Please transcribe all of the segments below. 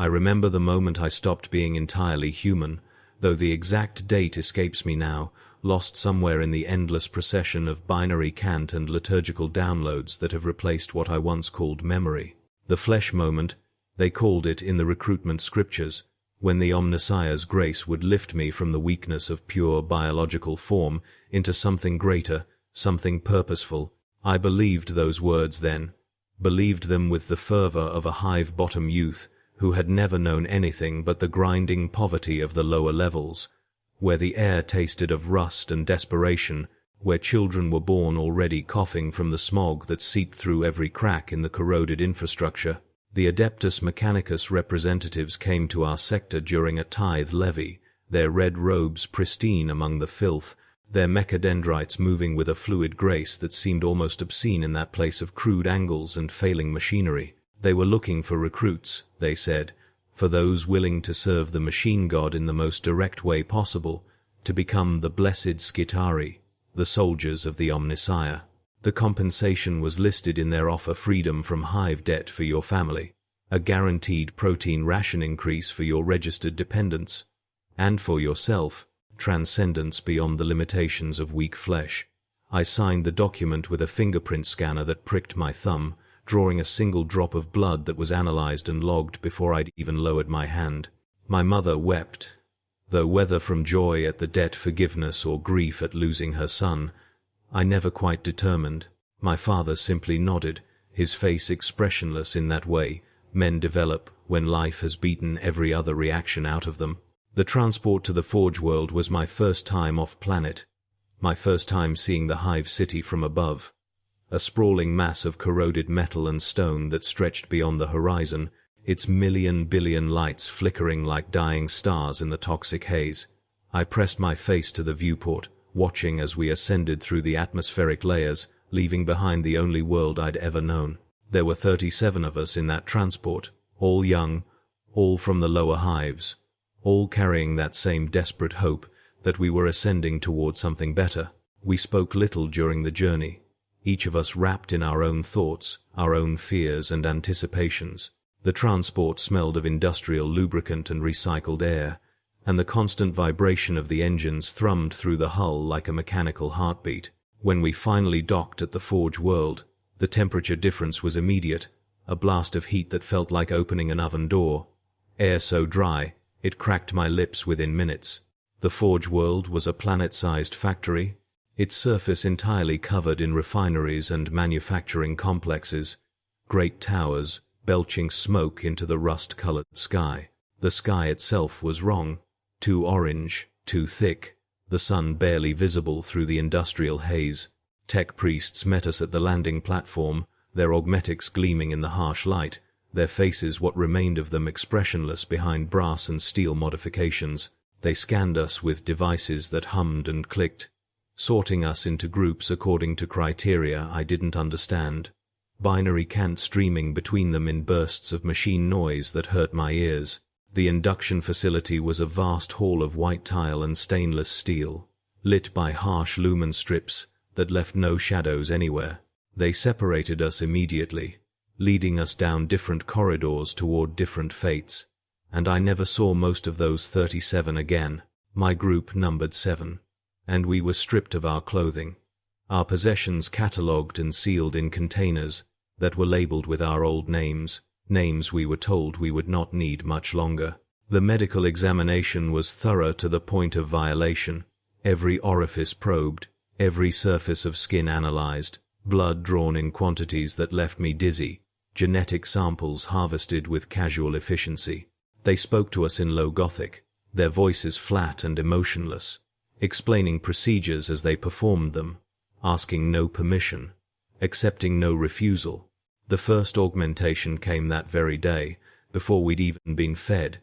I remember the moment I stopped being entirely human, though the exact date escapes me now, lost somewhere in the endless procession of binary cant and liturgical downloads that have replaced what I once called memory. The flesh moment, they called it in the recruitment scriptures, when the Omnissiah's grace would lift me from the weakness of pure biological form into something greater, something purposeful. I believed those words then, believed them with the fervor of a hive-bottom youth who had never known anything but the grinding poverty of the lower levels, where the air tasted of rust and desperation, where children were born already coughing from the smog that seeped through every crack in the corroded infrastructure. The Adeptus Mechanicus representatives came to our sector during a tithe levy, their red robes pristine among the filth, their mechadendrites moving with a fluid grace that seemed almost obscene in that place of crude angles and failing machinery. They were looking for recruits, they said, for those willing to serve the machine god in the most direct way possible, to become the blessed Skitarii, the soldiers of the Omnissiah. The compensation was listed in their offer: freedom from hive debt for your family, a guaranteed protein ration increase for your registered dependents, and for yourself, transcendence beyond the limitations of weak flesh. I signed the document with a fingerprint scanner that pricked my thumb, drawing a single drop of blood that was analyzed and logged before I'd even lowered my hand. My mother wept, though whether from joy at the debt forgiveness or grief at losing her son, I never quite determined. My father simply nodded, his face expressionless in that way men develop when life has beaten every other reaction out of them. The transport to the Forge World was my first time off-planet, my first time seeing the Hive City from above. A sprawling mass of corroded metal and stone that stretched beyond the horizon, its million-billion lights flickering like dying stars in the toxic haze. I pressed my face to the viewport, watching as we ascended through the atmospheric layers, leaving behind the only world I'd ever known. There were 37 of us in that transport, all young, all from the lower hives, all carrying that same desperate hope that we were ascending toward something better. We spoke little during the journey, each of us wrapped in our own thoughts, our own fears and anticipations. The transport smelled of industrial lubricant and recycled air, and the constant vibration of the engines thrummed through the hull like a mechanical heartbeat. When we finally docked at the Forge World, the temperature difference was immediate, a blast of heat that felt like opening an oven door. Air so dry, it cracked my lips within minutes. The Forge World was a planet-sized factory, its surface entirely covered in refineries and manufacturing complexes, great towers belching smoke into the rust-colored sky. The sky itself was wrong, too orange, too thick, the sun barely visible through the industrial haze. Tech priests met us at the landing platform, their augmetics gleaming in the harsh light, their faces what remained of them expressionless behind brass and steel modifications. They scanned us with devices that hummed and clicked, sorting us into groups according to criteria I didn't understand, binary cant streaming between them in bursts of machine noise that hurt my ears. The induction facility was a vast hall of white tile and stainless steel, lit by harsh lumen strips that left no shadows anywhere. They separated us immediately, leading us down different corridors toward different fates, and I never saw most of those 37 again. My group numbered 7, and we were stripped of our clothing, our possessions catalogued and sealed in containers that were labeled with our old names, names we were told we would not need much longer. The medical examination was thorough to the point of violation, every orifice probed, every surface of skin analyzed, blood drawn in quantities that left me dizzy, genetic samples harvested with casual efficiency. They spoke to us in low Gothic, their voices flat and emotionless, explaining procedures as they performed them, asking no permission, accepting no refusal. The first augmentation came that very day, before we'd even been fed,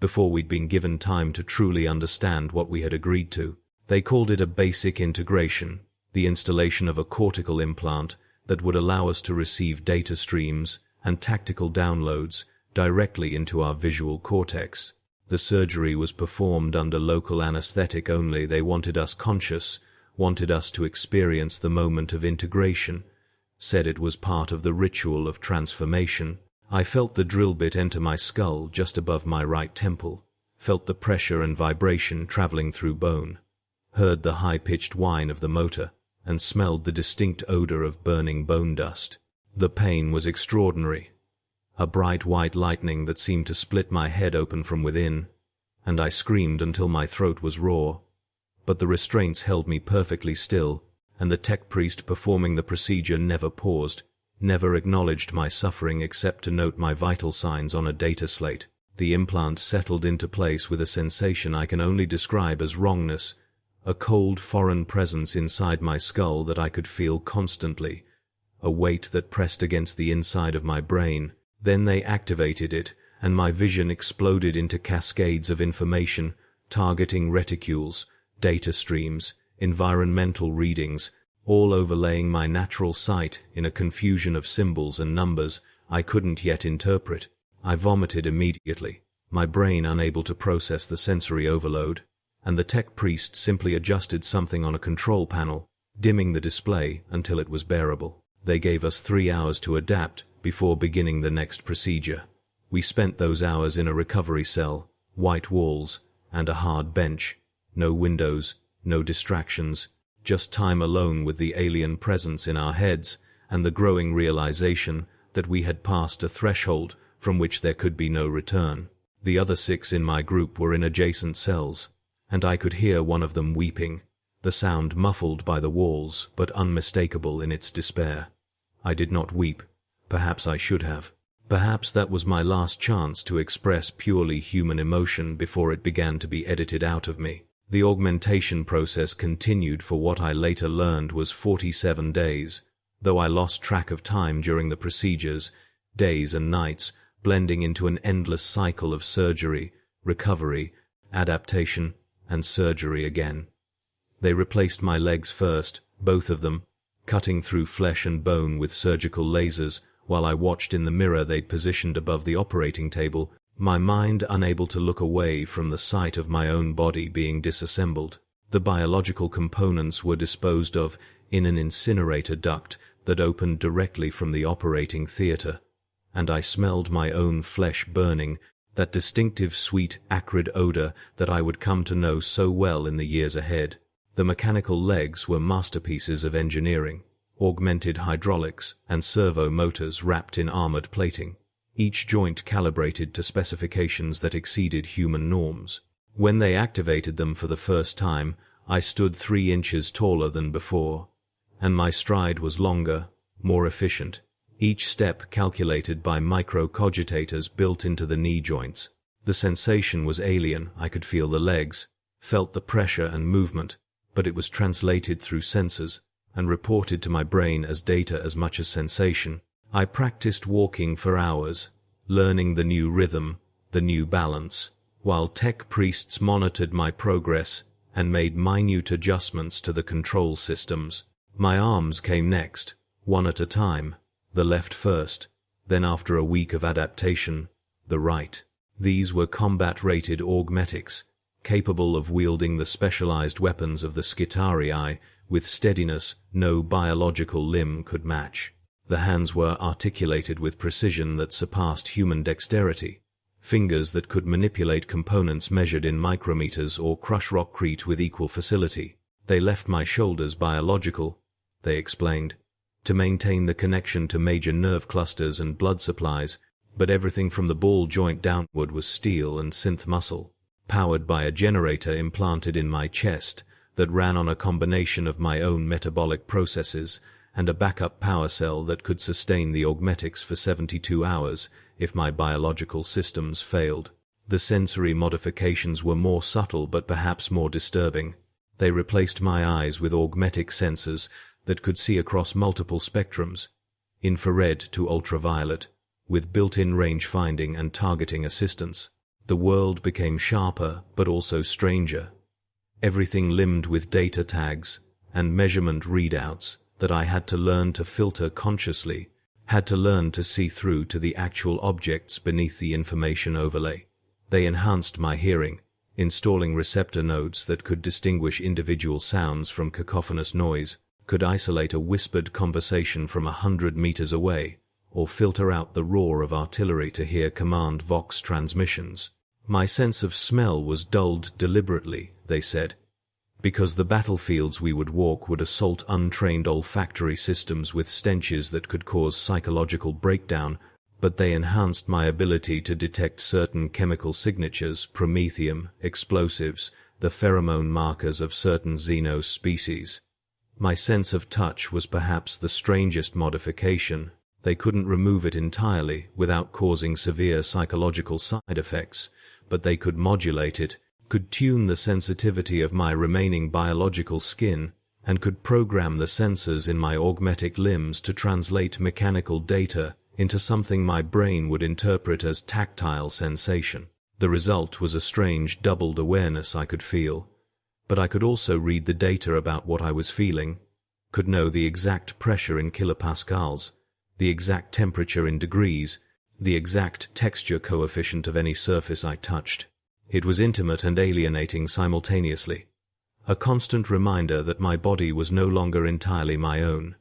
before we'd been given time to truly understand what we had agreed to. They called it a basic integration, the installation of a cortical implant that would allow us to receive data streams and tactical downloads directly into our visual cortex. The surgery was performed under local anesthetic only. They wanted us conscious, wanted us to experience the moment of integration, said it was part of the ritual of transformation. I felt the drill bit enter my skull just above my right temple, felt the pressure and vibration traveling through bone, heard the high-pitched whine of the motor, and smelled the distinct odor of burning bone dust. The pain was extraordinary. A bright white lightning that seemed to split my head open from within, and I screamed until my throat was raw. But the restraints held me perfectly still, and the tech priest performing the procedure never paused, never acknowledged my suffering except to note my vital signs on a data slate. The implant settled into place with a sensation I can only describe as wrongness, a cold foreign presence inside my skull that I could feel constantly, a weight that pressed against the inside of my brain. Then they activated it, and my vision exploded into cascades of information, targeting reticules, data streams, environmental readings, all overlaying my natural sight in a confusion of symbols and numbers I couldn't yet interpret. I vomited immediately, my brain unable to process the sensory overload, and the tech priest simply adjusted something on a control panel, dimming the display until it was bearable. They gave us 3 hours to adapt before beginning the next procedure. We spent those hours in a recovery cell, white walls, and a hard bench. No windows, no distractions, just time alone with the alien presence in our heads and the growing realization that we had passed a threshold from which there could be no return. The other 6 in my group were in adjacent cells, and I could hear one of them weeping, the sound muffled by the walls but unmistakable in its despair. I did not weep. Perhaps I should have. Perhaps that was my last chance to express purely human emotion before it began to be edited out of me. The augmentation process continued for what I later learned was 47 days, though I lost track of time during the procedures, days and nights, blending into an endless cycle of surgery, recovery, adaptation, and surgery again. They replaced my legs first, both of them, cutting through flesh and bone with surgical lasers, while I watched in the mirror they'd positioned above the operating table, my mind unable to look away from the sight of my own body being disassembled. The biological components were disposed of in an incinerator duct that opened directly from the operating theater, and I smelled my own flesh burning, that distinctive sweet, acrid odor that I would come to know so well in the years ahead. The mechanical legs were masterpieces of engineering, augmented hydraulics and servo motors wrapped in armored plating, each joint calibrated to specifications that exceeded human norms. When they activated them for the first time, I stood 3 inches taller than before, and my stride was longer, more efficient, each step calculated by micro-cogitators built into the knee joints. The sensation was alien. I could feel the legs, felt the pressure and movement, but it was translated through sensors and reported to my brain as data as much as sensation. I practiced walking for hours, learning the new rhythm, the new balance, while tech priests monitored my progress and made minute adjustments to the control systems. My arms came next, one at a time, the left first, then after a week of adaptation, the right. These were combat-rated augmetics, capable of wielding the specialized weapons of the Skitarii with steadiness no biological limb could match. The hands were articulated with precision that surpassed human dexterity, fingers that could manipulate components measured in micrometers or crush rockcrete with equal facility. They left my shoulders biological, they explained, to maintain the connection to major nerve clusters and blood supplies, but everything from the ball joint downward was steel and synth muscle, powered by a generator implanted in my chest that ran on a combination of my own metabolic processes and a backup power cell that could sustain the augmetics for 72 hours if my biological systems failed. The sensory modifications were more subtle but perhaps more disturbing. They replaced my eyes with augmetic sensors that could see across multiple spectrums, infrared to ultraviolet, with built-in range finding and targeting assistance. The world became sharper but also stranger. Everything limned with data tags and measurement readouts that I had to learn to filter consciously, had to learn to see through to the actual objects beneath the information overlay. They enhanced my hearing, installing receptor nodes that could distinguish individual sounds from cacophonous noise, could isolate a whispered conversation from 100 meters away, or filter out the roar of artillery to hear command vox transmissions. My sense of smell was dulled deliberately, they said, because the battlefields we would walk would assault untrained olfactory systems with stenches that could cause psychological breakdown, but they enhanced my ability to detect certain chemical signatures, promethium, explosives, the pheromone markers of certain xenos species. My sense of touch was perhaps the strangest modification. They couldn't remove it entirely without causing severe psychological side effects, but they could modulate it, could tune the sensitivity of my remaining biological skin, and could program the sensors in my augmetic limbs to translate mechanical data into something my brain would interpret as tactile sensation. The result was a strange doubled awareness I could feel, but I could also read the data about what I was feeling, could know the exact pressure in kilopascals, the exact temperature in degrees, the exact texture coefficient of any surface I touched. It was intimate and alienating simultaneously, a constant reminder that my body was no longer entirely my own,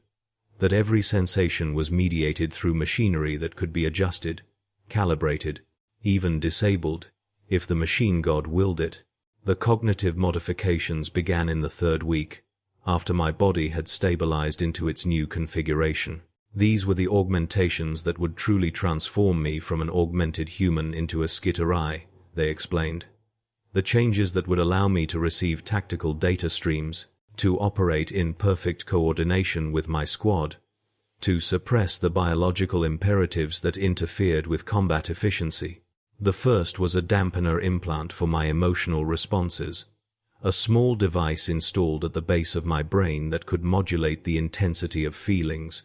that every sensation was mediated through machinery that could be adjusted, calibrated, even disabled, if the machine god willed it. The cognitive modifications began in the 3rd week, after my body had stabilized into its new configuration. These were the augmentations that would truly transform me from an augmented human into a Skitarii, they explained. The changes that would allow me to receive tactical data streams, to operate in perfect coordination with my squad, to suppress the biological imperatives that interfered with combat efficiency. The first was a dampener implant for my emotional responses, a small device installed at the base of my brain that could modulate the intensity of feelings,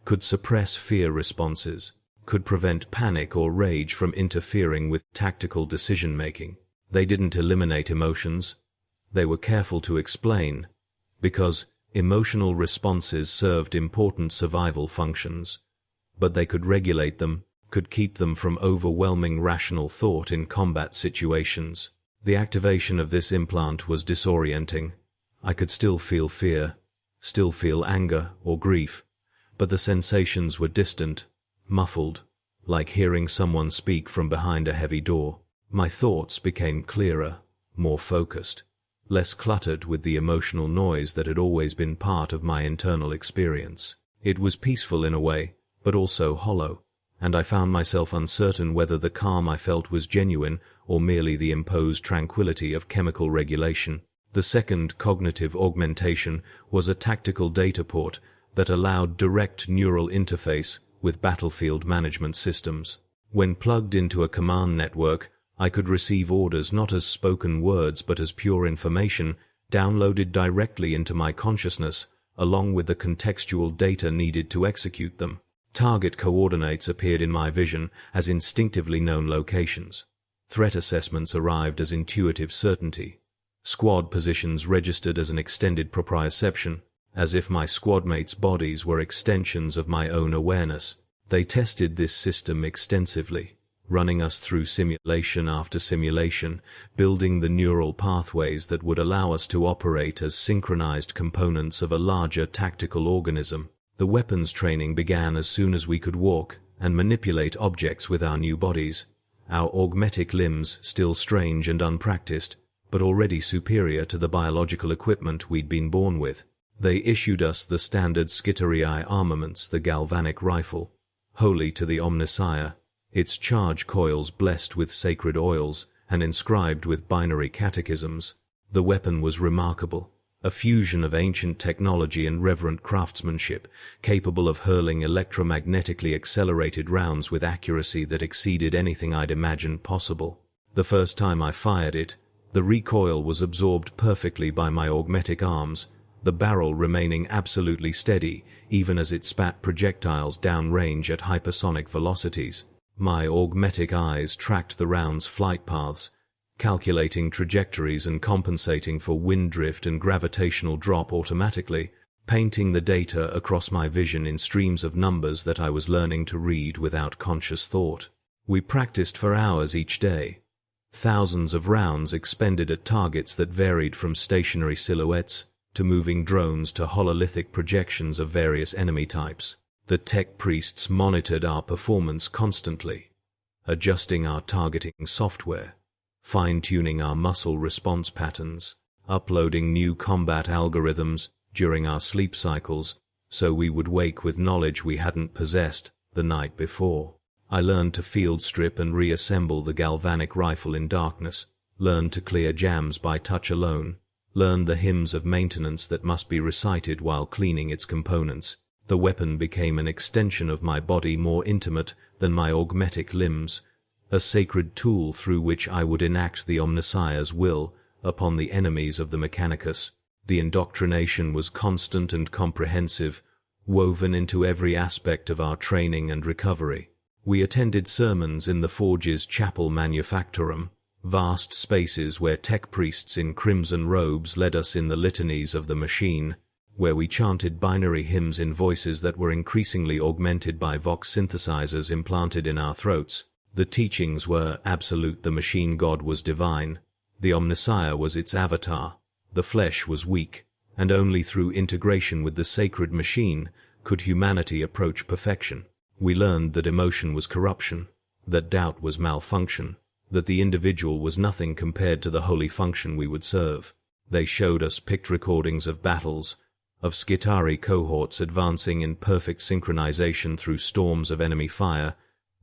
could suppress fear responses, could prevent panic or rage from interfering with tactical decision-making. They didn't eliminate emotions. They were careful to explain, because emotional responses served important survival functions, but they could regulate them, could keep them from overwhelming rational thought in combat situations. The activation of this implant was disorienting. I could still feel fear, still feel anger or grief, but the sensations were distant, muffled, like hearing someone speak from behind a heavy door. My thoughts became clearer, more focused, less cluttered with the emotional noise that had always been part of my internal experience. It was peaceful in a way, but also hollow, and I found myself uncertain whether the calm I felt was genuine or merely the imposed tranquility of chemical regulation. The second cognitive augmentation was a tactical data port that allowed direct neural interface with battlefield management systems. When plugged into a command network, I could receive orders not as spoken words but as pure information downloaded directly into my consciousness, along with the contextual data needed to execute them. Target coordinates appeared in my vision as instinctively known locations. Threat assessments arrived as intuitive certainty. Squad positions registered as an extended proprioception, as if my squadmates' bodies were extensions of my own awareness. They tested this system extensively, running us through simulation after simulation, building the neural pathways that would allow us to operate as synchronized components of a larger tactical organism. The weapons training began as soon as we could walk and manipulate objects with our new bodies, our augmetic limbs still strange and unpracticed, but already superior to the biological equipment we'd been born with. They issued us the standard Skitarii armaments, the galvanic rifle, holy to the Omnissiah, its charge coils blessed with sacred oils and inscribed with binary catechisms. The weapon was remarkable, a fusion of ancient technology and reverent craftsmanship, capable of hurling electromagnetically accelerated rounds with accuracy that exceeded anything I'd imagined possible. The first time I fired it, the recoil was absorbed perfectly by my augmetic arms, the barrel remaining absolutely steady even as it spat projectiles downrange at hypersonic velocities. My augmetic eyes tracked the round's flight paths, calculating trajectories and compensating for wind drift and gravitational drop automatically, painting the data across my vision in streams of numbers that I was learning to read without conscious thought. We practiced for hours each day. Thousands of rounds expended at targets that varied from stationary silhouettes to moving drones to hololithic projections of various enemy types. The tech priests monitored our performance constantly, adjusting our targeting software, fine-tuning our muscle response patterns, uploading new combat algorithms during our sleep cycles so we would wake with knowledge we hadn't possessed the night before. I learned to field strip and reassemble the galvanic rifle in darkness, learned to clear jams by touch alone, learned the hymns of maintenance that must be recited while cleaning its components. The weapon became an extension of my body more intimate than my augmetic limbs, a sacred tool through which I would enact the Omnissiah's will upon the enemies of the Mechanicus. The indoctrination was constant and comprehensive, woven into every aspect of our training and recovery. We attended sermons in the Forge's chapel manufactorum, vast spaces where tech priests in crimson robes led us in the litanies of the machine, where we chanted binary hymns in voices that were increasingly augmented by vox synthesizers implanted in our throats. The teachings were absolute. The machine god was divine. The Omnissiah was its avatar. The flesh was weak, and only through integration with the sacred machine could humanity approach perfection. We learned that emotion was corruption, that doubt was malfunction, that the individual was nothing compared to the holy function we would serve. They showed us picked recordings of battles, of Skitarii cohorts advancing in perfect synchronization through storms of enemy fire,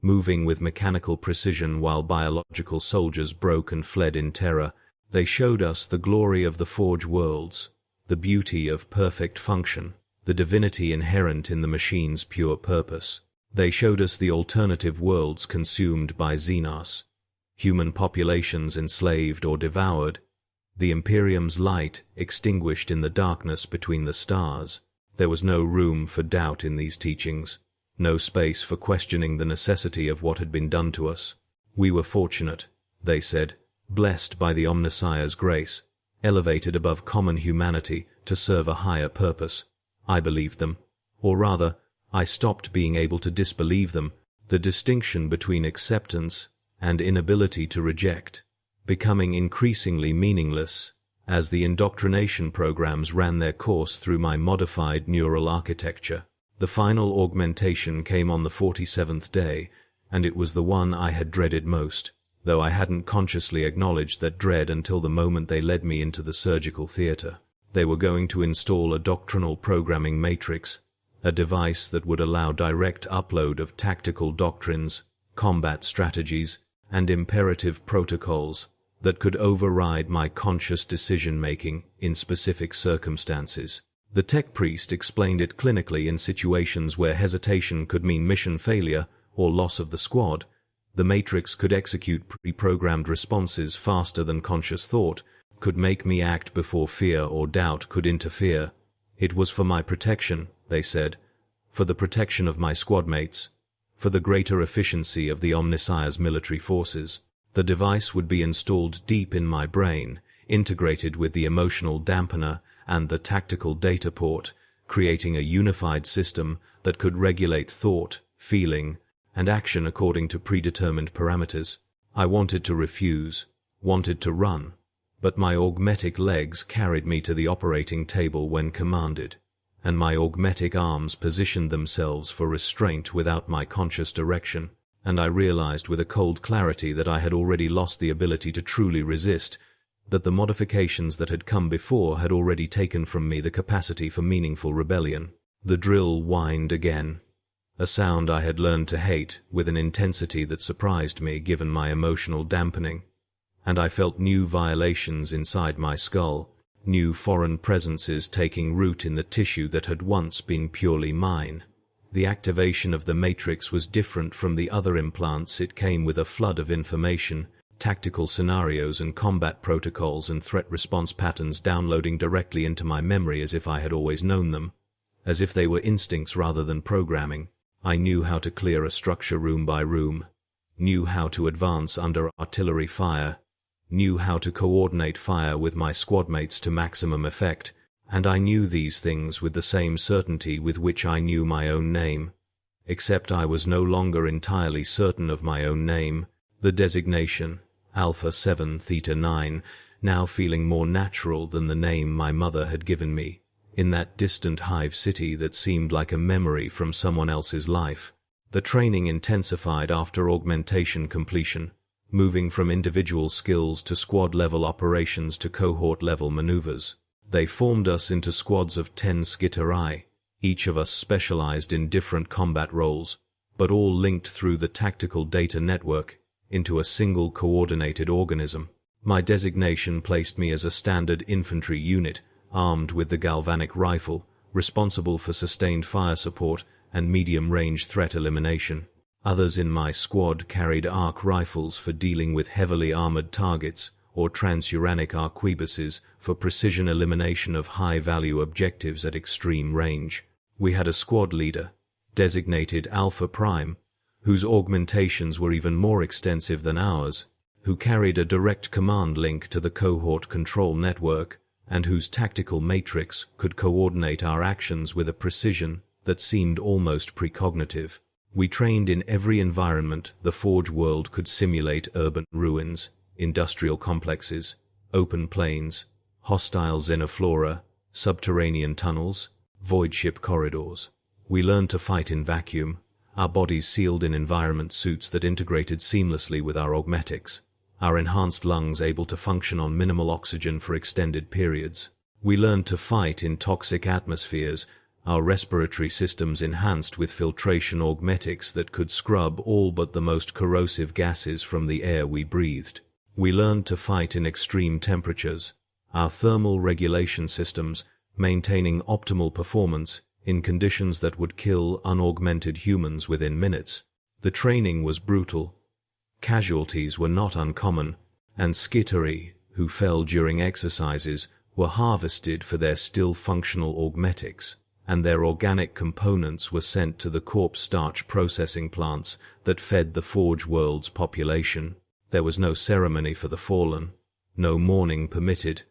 moving with mechanical precision while biological soldiers broke and fled in terror. They showed us the glory of the Forge worlds, the beauty of perfect function, the divinity inherent in the machine's pure purpose. They showed us the alternative worlds consumed by Xenos, human populations enslaved or devoured, the Imperium's light extinguished in the darkness between the stars. There was no room for doubt in these teachings, no space for questioning the necessity of what had been done to us. We were fortunate, they said, blessed by the Omnissiah's grace, elevated above common humanity to serve a higher purpose. I believed them, or rather, I stopped being able to disbelieve them. The distinction between acceptance and inability to reject, becoming increasingly meaningless as the indoctrination programs ran their course through my modified neural architecture. The final augmentation came on the 47th day, and it was the one I had dreaded most, though I hadn't consciously acknowledged that dread until the moment they led me into the surgical theater. They were going to install a doctrinal programming matrix, a device that would allow direct upload of tactical doctrines, combat strategies, and imperative protocols that could override my conscious decision-making in specific circumstances. The tech priest explained it clinically in situations where hesitation could mean mission failure or loss of the squad. The matrix could execute pre-programmed responses faster than conscious thought, could make me act before fear or doubt could interfere. It was for my protection, they said, for the protection of my squadmates, for the greater efficiency of the Omnissiah's military forces. The device would be installed deep in my brain, integrated with the emotional dampener and the tactical data port, creating a unified system that could regulate thought, feeling, and action according to predetermined parameters. I wanted to refuse, wanted to run, but my augmetic legs carried me to the operating table when commanded, and my augmetic arms positioned themselves for restraint without my conscious direction, and I realized with a cold clarity that I had already lost the ability to truly resist, that the modifications that had come before had already taken from me the capacity for meaningful rebellion. The drill whined again, a sound I had learned to hate with an intensity that surprised me given my emotional dampening, and I felt new violations inside my skull, new foreign presences taking root in the tissue that had once been purely mine. The activation of the matrix was different from the other implants. It came with a flood of information, tactical scenarios and combat protocols and threat response patterns downloading directly into my memory as if I had always known them, as if they were instincts rather than programming. I knew how to clear a structure room by room, knew how to advance under artillery fire, knew how to coordinate fire with my squadmates to maximum effect, and I knew these things with the same certainty with which I knew my own name, except I was no longer entirely certain of my own name. The designation, Alpha 7 Theta 9, now feeling more natural than the name my mother had given me, in that distant hive city that seemed like a memory from someone else's life. The training intensified after augmentation completion, moving from individual skills to squad-level operations to cohort-level maneuvers. They formed us into squads of 10 Skitarii, each of us specialized in different combat roles, but all linked through the tactical data network into a single coordinated organism. My designation placed me as a standard infantry unit, armed with the galvanic rifle, responsible for sustained fire support and medium-range threat elimination. Others in my squad carried arc rifles for dealing with heavily armored targets, or transuranic arquebuses for precision elimination of high-value objectives at extreme range. We had a squad leader, designated Alpha Prime, whose augmentations were even more extensive than ours, who carried a direct command link to the cohort control network, and whose tactical matrix could coordinate our actions with a precision that seemed almost precognitive. We trained in every environment the Forge world could simulate: urban ruins, industrial complexes, open plains, hostile xenoflora, subterranean tunnels, void ship corridors. We learned to fight in vacuum, our bodies sealed in environment suits that integrated seamlessly with our augmetics, our enhanced lungs able to function on minimal oxygen for extended periods. We learned to fight in toxic atmospheres, our respiratory systems enhanced with filtration augmetics that could scrub all but the most corrosive gases from the air we breathed. We learned to fight in extreme temperatures, our thermal regulation systems maintaining optimal performance in conditions that would kill unaugmented humans within minutes. The training was brutal. Casualties were not uncommon, and Skitarii, who fell during exercises, were harvested for their still functional augmetics, and their organic components were sent to the corpse starch processing plants that fed the Forge world's population. There was no ceremony for the fallen, no mourning permitted,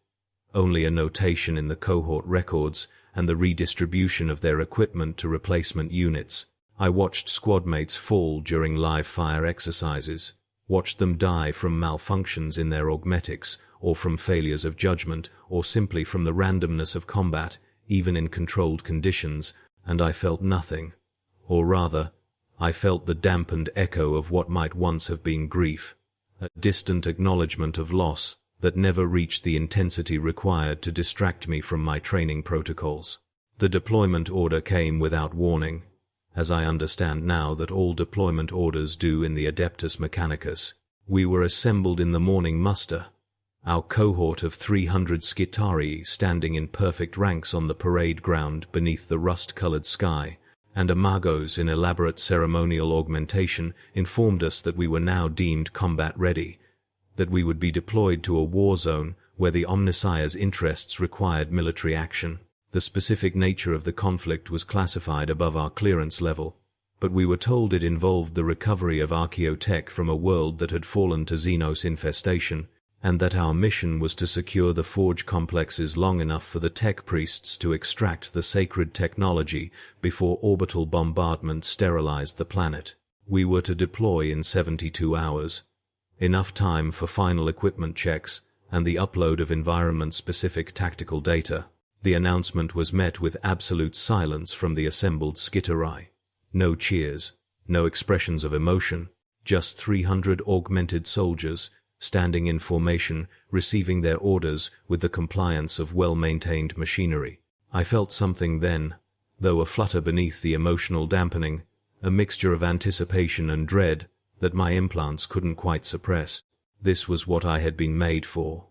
only a notation in the cohort records and the redistribution of their equipment to replacement units. I watched squadmates fall during live fire exercises, watched them die from malfunctions in their augmetics, or from failures of judgment, or simply from the randomness of combat, even in controlled conditions, and I felt nothing. Or rather, I felt the dampened echo of what might once have been grief, a distant acknowledgement of loss that never reached the intensity required to distract me from my training protocols. The deployment order came without warning, as I understand now that all deployment orders do in the Adeptus Mechanicus. We were assembled in the morning muster, our cohort of 300 Skitarii standing in perfect ranks on the parade ground beneath the rust-colored sky, and Amagos in elaborate ceremonial augmentation informed us that we were now deemed combat-ready, that we would be deployed to a war zone where the Omnissiah's interests required military action. The specific nature of the conflict was classified above our clearance level, but we were told it involved the recovery of archaeotech from a world that had fallen to Xenos infestation, and that our mission was to secure the Forge complexes long enough for the tech priests to extract the sacred technology before orbital bombardment sterilized the planet. We were to deploy in 72 hours, enough time for final equipment checks and the upload of environment-specific tactical data. The announcement was met with absolute silence from the assembled Skitarii. No cheers, no expressions of emotion, just 300 augmented soldiers standing in formation, receiving their orders with the compliance of well-maintained machinery. I felt something then, though a flutter beneath the emotional dampening, a mixture of anticipation and dread that my implants couldn't quite suppress. This was what I had been made for,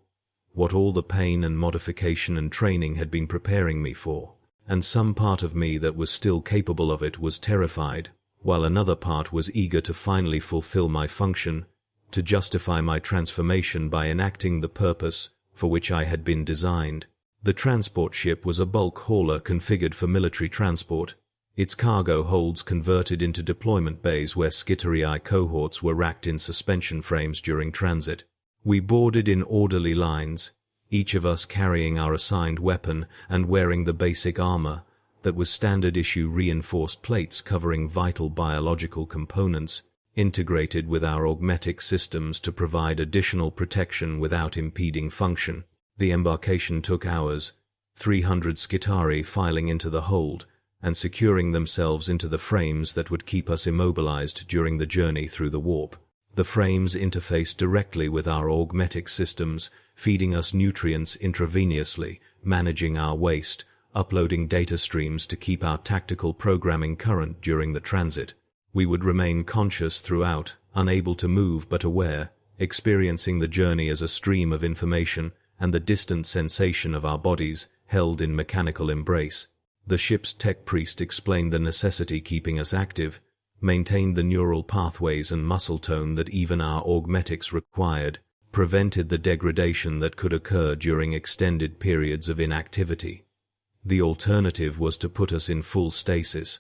what all the pain and modification and training had been preparing me for, and some part of me that was still capable of it was terrified, while another part was eager to finally fulfill my function, to justify my transformation by enacting the purpose for which I had been designed. The transport ship was a bulk hauler configured for military transport, its cargo holds converted into deployment bays where Skitarii cohorts were racked in suspension frames during transit. We boarded in orderly lines, each of us carrying our assigned weapon and wearing the basic armor that was standard-issue reinforced plates covering vital biological components, integrated with our augmetic systems to provide additional protection without impeding function. The embarkation took hours, 300 Skitarii filing into the hold and securing themselves into the frames that would keep us immobilized during the journey through the warp. The frames interfaced directly with our augmetic systems, feeding us nutrients intravenously, managing our waste, uploading data streams to keep our tactical programming current during the transit. We would remain conscious throughout, unable to move but aware, experiencing the journey as a stream of information and the distant sensation of our bodies held in mechanical embrace. The ship's tech priest explained the necessity keeping us active, maintained the neural pathways and muscle tone that even our augmetics required, prevented the degradation that could occur during extended periods of inactivity. The alternative was to put us in full stasis,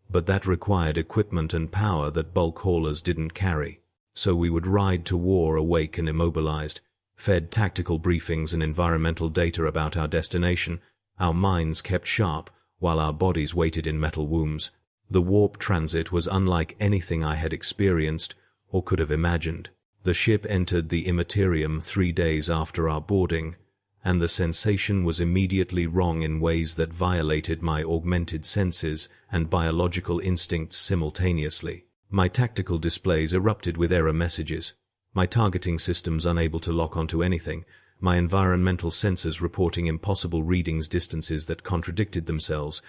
but that required equipment and power that bulk haulers didn't carry. So we would ride to war awake and immobilized, fed tactical briefings and environmental data about our destination, our minds kept sharp while our bodies waited in metal wombs. The warp transit was unlike anything I had experienced or could have imagined. The ship entered the Imperium 3 days after our boarding, and the sensation was immediately wrong in ways that violated my augmented senses and biological instincts simultaneously. My tactical displays erupted with error messages, my targeting systems unable to lock onto anything, my environmental sensors reporting impossible readings, distances that contradicted themselves,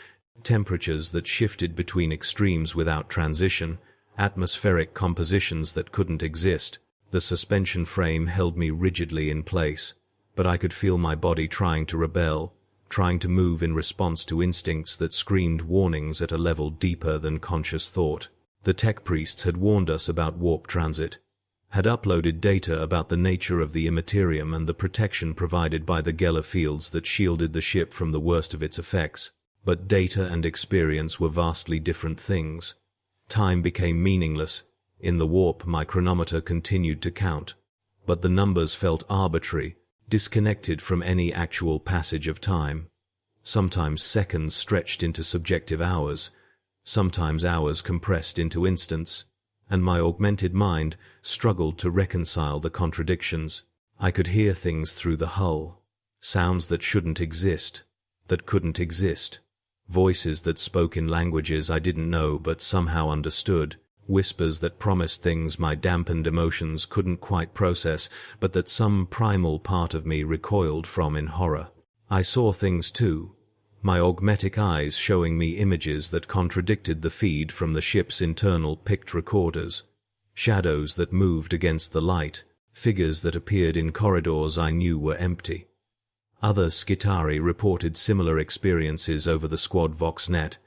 temperatures that shifted between extremes without transition, atmospheric compositions that couldn't exist. The suspension frame held me rigidly in place, but I could feel my body trying to rebel, trying to move in response to instincts that screamed warnings at a level deeper than conscious thought. The tech priests had warned us about warp transit, had uploaded data about the nature of the Imperium and the protection provided by the Geller fields that shielded the ship from the worst of its effects. But data and experience were vastly different things. Time became meaningless. In the warp, my chronometer continued to count, but the numbers felt arbitrary, disconnected from any actual passage of time. Sometimes seconds stretched into subjective hours, sometimes hours compressed into instants, and my augmented mind struggled to reconcile the contradictions. I could hear things through the hull, sounds that shouldn't exist, that couldn't exist, voices that spoke in languages I didn't know but somehow understood, whispers that promised things my dampened emotions couldn't quite process, but that some primal part of me recoiled from in horror. I saw things too, my augmetic eyes showing me images that contradicted the feed from the ship's internal picked recorders, shadows that moved against the light, figures that appeared in corridors I knew were empty. Other Skitarii reported similar experiences over the squad VoxNet,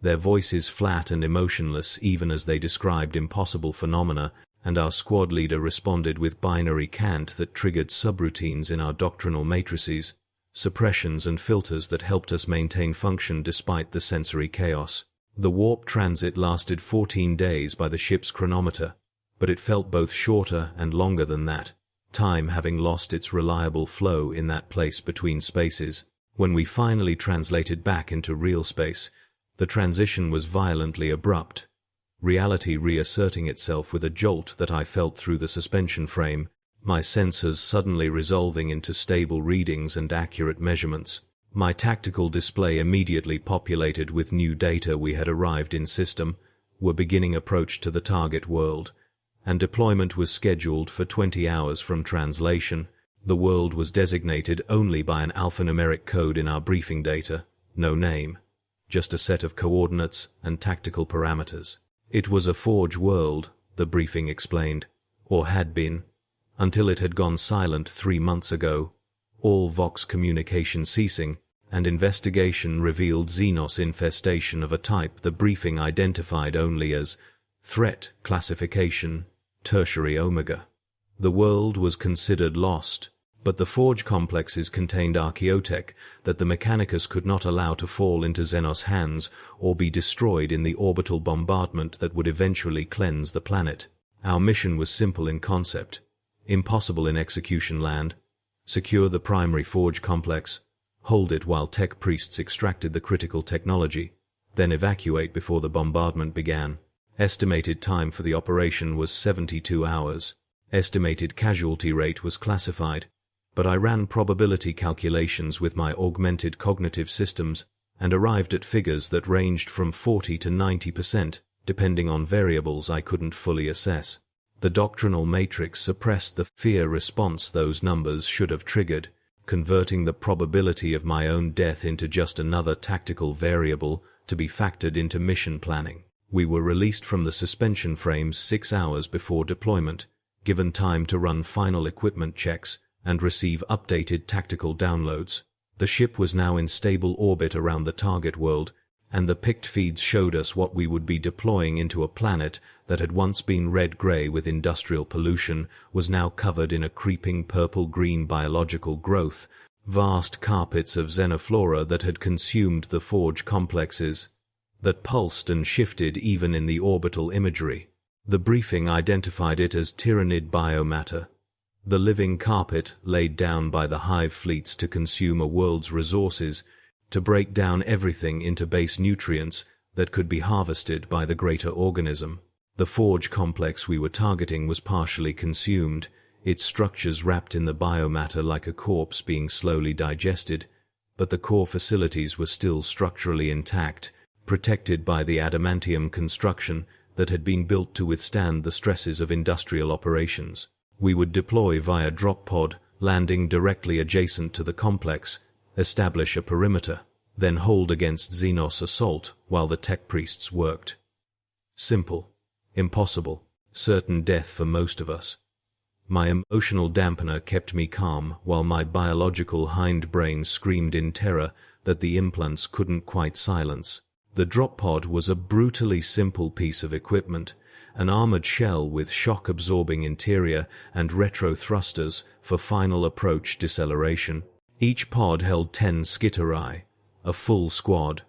their voices flat and emotionless even as they described impossible phenomena, and our squad leader responded with binary cant that triggered subroutines in our doctrinal matrices, suppressions and filters that helped us maintain function despite the sensory chaos. The warp transit lasted 14 days by the ship's chronometer, but it felt both shorter and longer than that, time having lost its reliable flow in that place between spaces. When we finally translated back into real space, the transition was violently abrupt, reality reasserting itself with a jolt that I felt through the suspension frame, my sensors suddenly resolving into stable readings and accurate measurements. My tactical display immediately populated with new data. We had arrived in system, were beginning approach to the target world, and deployment was scheduled for 20 hours from translation. The world was designated only by an alphanumeric code in our briefing data, no name, just a set of coordinates and tactical parameters. It was a forge world, the briefing explained, or had been, until it had gone silent 3 months ago, all Vox communication ceasing, and investigation revealed Xenos infestation of a type the briefing identified only as threat classification, tertiary omega. The world was considered lost, but the forge complexes contained archaeotech that the Mechanicus could not allow to fall into Xenos hands or be destroyed in the orbital bombardment that would eventually cleanse the planet. Our mission was simple in concept, impossible in execution. Land, secure the primary forge complex, hold it while tech priests extracted the critical technology, then evacuate before the bombardment began. Estimated time for the operation was 72 hours. Estimated casualty rate was classified. but I ran probability calculations with my augmented cognitive systems and arrived at figures that ranged from 40 to 90%, depending on variables I couldn't fully assess. The doctrinal matrix suppressed the fear response those numbers should have triggered, converting the probability of my own death into just another tactical variable to be factored into mission planning. We were released from the suspension frames 6 hours before deployment, given time to run final equipment checks and receive updated tactical downloads. The ship was now in stable orbit around the target world, and the picked feeds showed us what we would be deploying into a planet that had once been red-gray with industrial pollution, was now covered in a creeping purple-green biological growth, vast carpets of xenoflora that had consumed the forge complexes, that pulsed and shifted even in the orbital imagery. The briefing identified it as tyrannid biomatter, the living carpet laid down by the hive fleets to consume a world's resources, to break down everything into base nutrients that could be harvested by the greater organism. The forge complex we were targeting was partially consumed, its structures wrapped in the biomatter like a corpse being slowly digested, but the core facilities were still structurally intact, protected by the adamantium construction that had been built to withstand the stresses of industrial operations. We would deploy via drop pod, landing directly adjacent to the complex, establish a perimeter, then hold against Xenos assault while the tech priests worked. Simple. Impossible. Certain death for most of us. My emotional dampener kept me calm while my biological hindbrain screamed in terror that the implants couldn't quite silence. The drop pod was a brutally simple piece of equipment, an armored shell with shock-absorbing interior and retro thrusters for final approach deceleration. Each pod held 10 Skitarii, a full squad,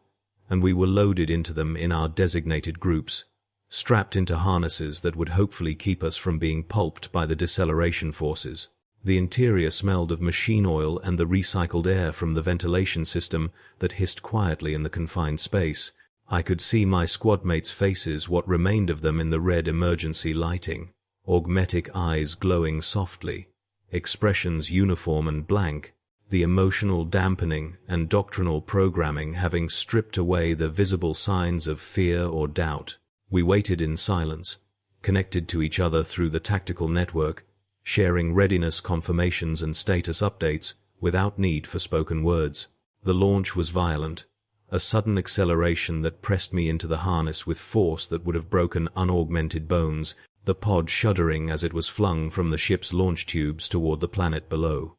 and we were loaded into them in our designated groups, strapped into harnesses that would hopefully keep us from being pulped by the deceleration forces. The interior smelled of machine oil and the recycled air from the ventilation system that hissed quietly in the confined space. I could see my squadmates' faces, what remained of them in the red emergency lighting, augmetic eyes glowing softly, expressions uniform and blank, the emotional dampening and doctrinal programming having stripped away the visible signs of fear or doubt. We waited in silence, connected to each other through the tactical network, sharing readiness confirmations and status updates without need for spoken words. The launch was violent, a sudden acceleration that pressed me into the harness with force that would have broken unaugmented bones, the pod shuddering as it was flung from the ship's launch tubes toward the planet below.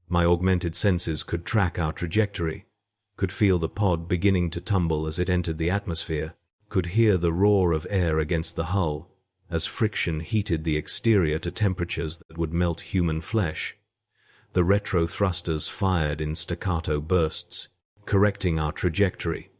My augmented senses could track our trajectory, could feel the pod beginning to tumble as it entered the atmosphere, could hear the roar of air against the hull as friction heated the exterior to temperatures that would melt human flesh. The retro thrusters fired in staccato bursts, correcting our trajectory,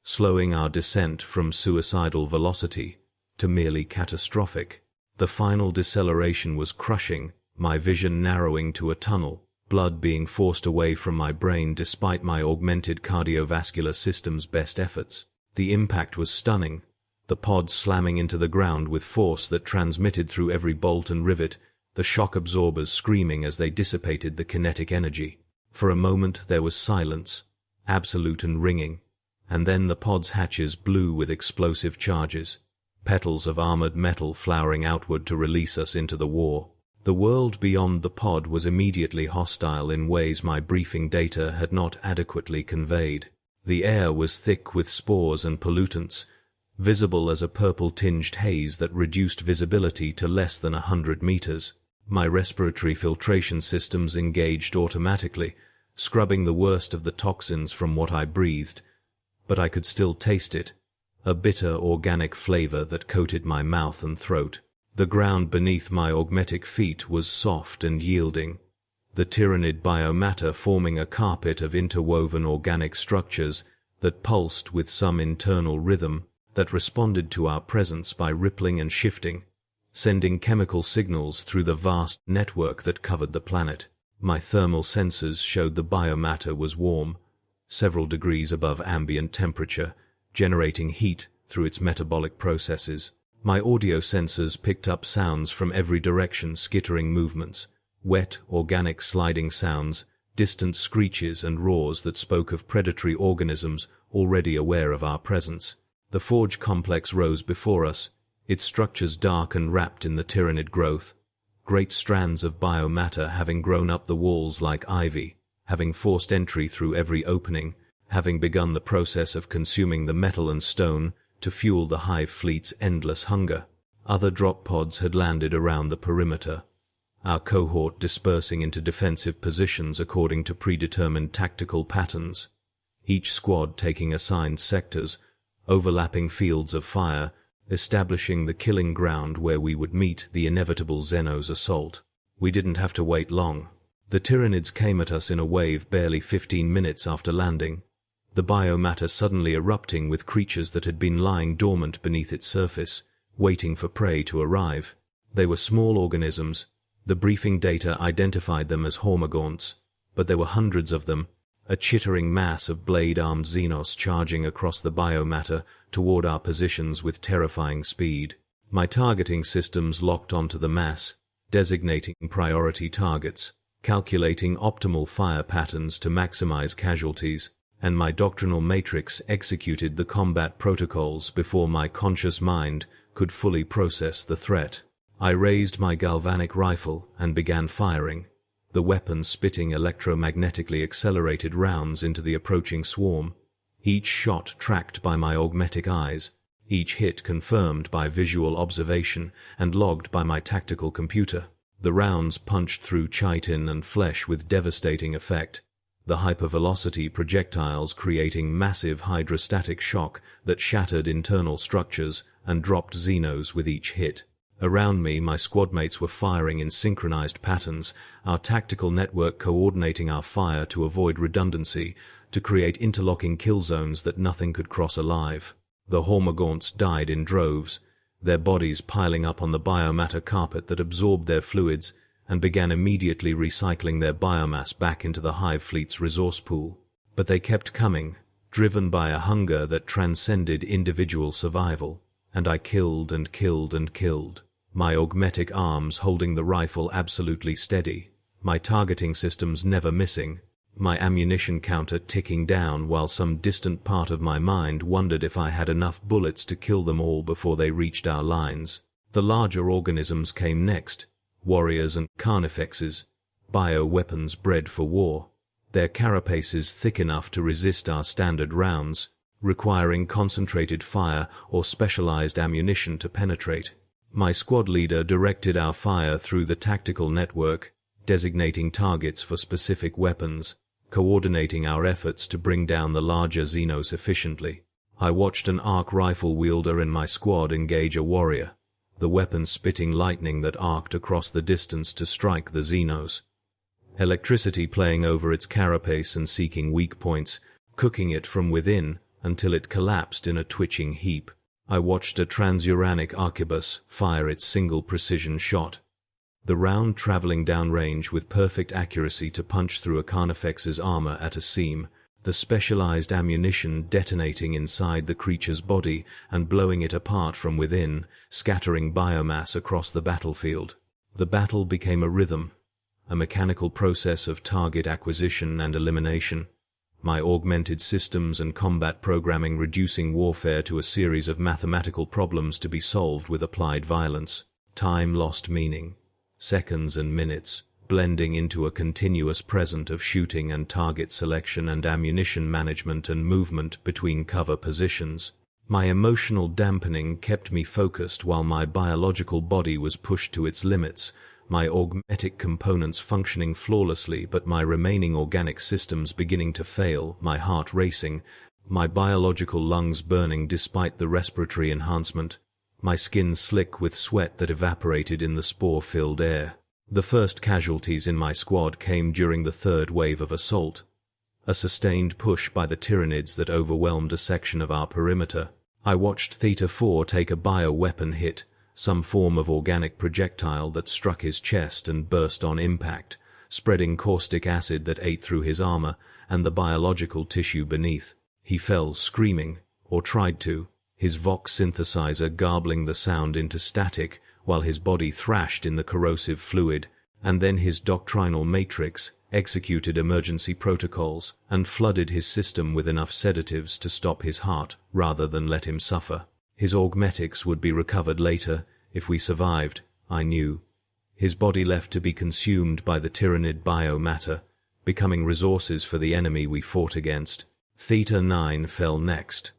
slowing our descent from suicidal velocity to merely catastrophic. The final deceleration was crushing, my vision narrowing to a tunnel, blood being forced away from my brain despite my augmented cardiovascular system's best efforts. The impact was stunning, the pod slamming into the ground with force that transmitted through every bolt and rivet, the shock absorbers screaming as they dissipated the kinetic energy. For a moment there was silence, absolute and ringing, and then the pod's hatches blew with explosive charges, petals of armored metal flowering outward to release us into the war. The world beyond the pod was immediately hostile in ways my briefing data had not adequately conveyed. The air was thick with spores and pollutants, visible as a purple-tinged haze that reduced visibility to less than 100 meters. My respiratory filtration systems engaged automatically, scrubbing the worst of the toxins from what I breathed, but I could still taste it, a bitter organic flavor that coated my mouth and throat. The ground beneath my augmetic feet was soft and yielding, the tyrannid biomatter forming a carpet of interwoven organic structures that pulsed with some internal rhythm that responded to our presence by rippling and shifting, sending chemical signals through the vast network that covered the planet. My thermal sensors showed the biomatter was warm, several degrees above ambient temperature, generating heat through its metabolic processes. My audio sensors picked up sounds from every direction, skittering movements, Wet, organic sliding sounds, distant screeches and roars that spoke of predatory organisms already aware of our presence. The forge complex rose before us, its structures dark and wrapped in the tyrannid growth, great strands of biomatter having grown up the walls like ivy, having forced entry through every opening, having begun the process of consuming the metal and stone to fuel the hive fleet's endless hunger. Other drop pods had landed around the perimeter, our cohort dispersing into defensive positions according to predetermined tactical patterns, each squad taking assigned sectors, overlapping fields of fire, establishing the killing ground where we would meet the inevitable Xenos assault. We didn't have to wait long. The Tyranids came at us in a wave barely 15 minutes after landing, the biomatter suddenly erupting with creatures that had been lying dormant beneath its surface, waiting for prey to arrive. They were small organisms. The briefing data identified them as hormagaunts, but there were hundreds of them, a chittering mass of blade-armed Xenos charging across the biomatter toward our positions with terrifying speed. My targeting systems locked onto the mass, designating priority targets, calculating optimal fire patterns to maximize casualties, and my doctrinal matrix executed the combat protocols before my conscious mind could fully process the threat. I raised my galvanic rifle and began firing, the weapon spitting electromagnetically accelerated rounds into the approaching swarm, each shot tracked by my augmetic eyes, each hit confirmed by visual observation and logged by my tactical computer. The rounds punched through chitin and flesh with devastating effect, the hypervelocity projectiles creating massive hydrostatic shock that shattered internal structures and dropped Xenos with each hit. Around me, my squadmates were firing in synchronized patterns, our tactical network coordinating our fire to avoid redundancy, to create interlocking kill zones that nothing could cross alive. The hormagaunts died in droves, their bodies piling up on the biomatter carpet that absorbed their fluids and began immediately recycling their biomass back into the hive fleet's resource pool. But they kept coming, driven by a hunger that transcended individual survival, and I killed and killed and killed, my augmetic arms holding the rifle absolutely steady, my targeting systems never missing, my ammunition counter ticking down while some distant part of my mind wondered if I had enough bullets to kill them all before they reached our lines. The larger organisms came next, warriors and carnifexes, bio-weapons bred for war, their carapaces thick enough to resist our standard rounds, requiring concentrated fire or specialized ammunition to penetrate. My squad leader directed our fire through the tactical network, designating targets for specific weapons, coordinating our efforts to bring down the larger Xenos efficiently. I watched an arc rifle wielder in my squad engage a warrior, the weapon spitting lightning that arced across the distance to strike the Xenos. Electricity playing over its carapace and seeking weak points, cooking it from within until it collapsed in a twitching heap. I watched a transuranic arquebus fire its single precision shot, the round traveling downrange with perfect accuracy to punch through a carnifex's armor at a seam, the specialized ammunition detonating inside the creature's body and blowing it apart from within, scattering biomass across the battlefield. The battle became a rhythm, a mechanical process of target acquisition and elimination, my augmented systems and combat programming reducing warfare to a series of mathematical problems to be solved with applied violence. Time lost meaning, seconds and minutes, blending into a continuous present of shooting and target selection and ammunition management and movement between cover positions. My emotional dampening kept me focused while my biological body was pushed to its limits, my augmetic components functioning flawlessly but my remaining organic systems beginning to fail, my heart racing, my biological lungs burning despite the respiratory enhancement, my skin slick with sweat that evaporated in the spore-filled air. The first casualties in my squad came during the third wave of assault, a sustained push by the Tyranids that overwhelmed a section of our perimeter. I watched Theta 4 take a bioweapon hit, some form of organic projectile that struck his chest and burst on impact, spreading caustic acid that ate through his armor and the biological tissue beneath. He fell screaming, or tried to, his Vox synthesizer garbling the sound into static while his body thrashed in the corrosive fluid, And then his doctrinal matrix executed emergency protocols and flooded his system with enough sedatives to stop his heart rather than let him suffer. His augmetics would be recovered later if we survived, I knew. His body left to be consumed by the tyrannid biomatter, becoming resources for the enemy we fought against. Theta 9 fell next,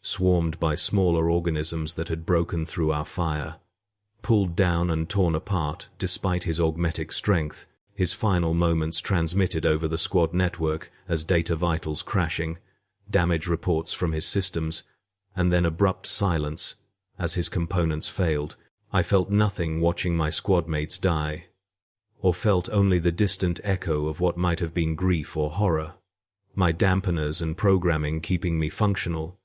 swarmed by smaller organisms that had broken through our fire. Pulled down and torn apart despite his augmetic strength, his final moments transmitted over the squad network as data vitals crashing, damage reports from his systems, and then abrupt silence as his components failed. I felt nothing watching my squad mates die, or felt only the distant echo of what might have been grief or horror. My dampeners and programming keeping me functional,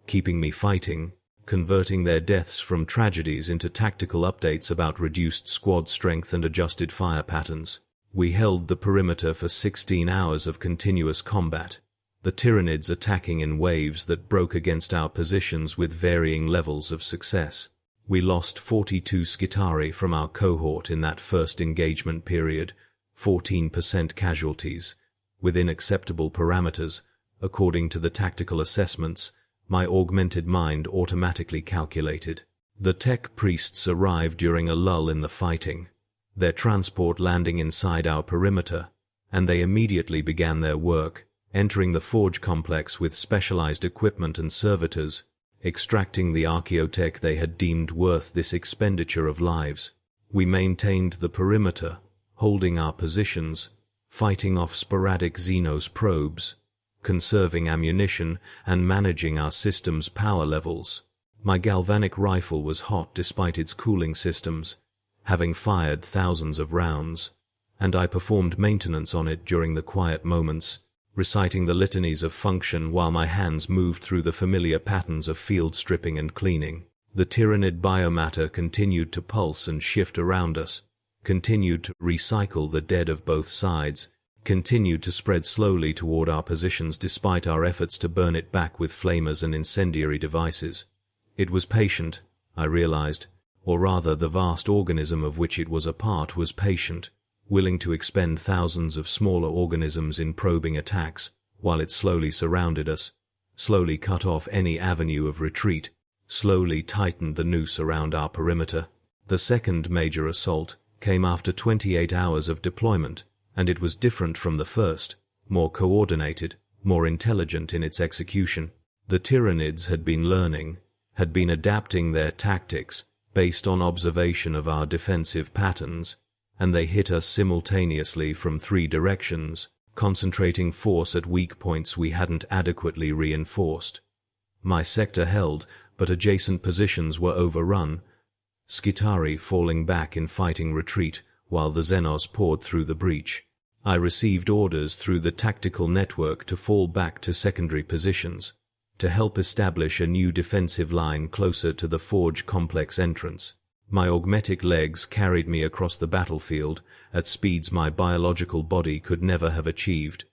keeping me fighting, converting their deaths from tragedies into tactical updates about reduced squad strength and adjusted fire patterns. We held the perimeter for 16 hours of continuous combat, the Tyranids attacking in waves that broke against our positions with varying levels of success. We lost 42 Skitarii from our cohort in that first engagement period, 14% casualties, within acceptable parameters, according to the tactical assessments my augmented mind automatically calculated. The tech priests arrived during a lull in the fighting, their transport landing inside our perimeter, and they immediately began their work, entering the forge complex with specialized equipment and servitors, extracting the archaeotech they had deemed worth this expenditure of lives. We maintained the perimeter, holding our positions, fighting off sporadic Xenos probes, conserving ammunition, and managing our system's power levels. My galvanic rifle was hot despite its cooling systems, having fired thousands of rounds, and I performed maintenance on it during the quiet moments, reciting the litanies of function while my hands moved through the familiar patterns of field stripping and cleaning. The tyrannid biomatter continued to pulse and shift around us, continued to recycle the dead of both sides, continued to spread slowly toward our positions despite our efforts to burn it back with flamers and incendiary devices. It was patient, I realized, or rather the vast organism of which it was a part was patient, willing to expend thousands of smaller organisms in probing attacks, while it slowly surrounded us, slowly cut off any avenue of retreat, slowly tightened the noose around our perimeter. The second major assault came after 28 hours of deployment, and it was different from the first, more coordinated, more intelligent in its execution. The Tyranids had been learning, had been adapting their tactics based on observation of our defensive patterns, and they hit us simultaneously from 3 directions, concentrating force at weak points we hadn't adequately reinforced. My sector held, but adjacent positions were overrun, Skitarii falling back in fighting retreat while the Xenos poured through the breach. I received orders through the tactical network to fall back to secondary positions, to help establish a new defensive line closer to the forge complex entrance. My augmetic legs carried me across the battlefield at speeds my biological body could never have achieved,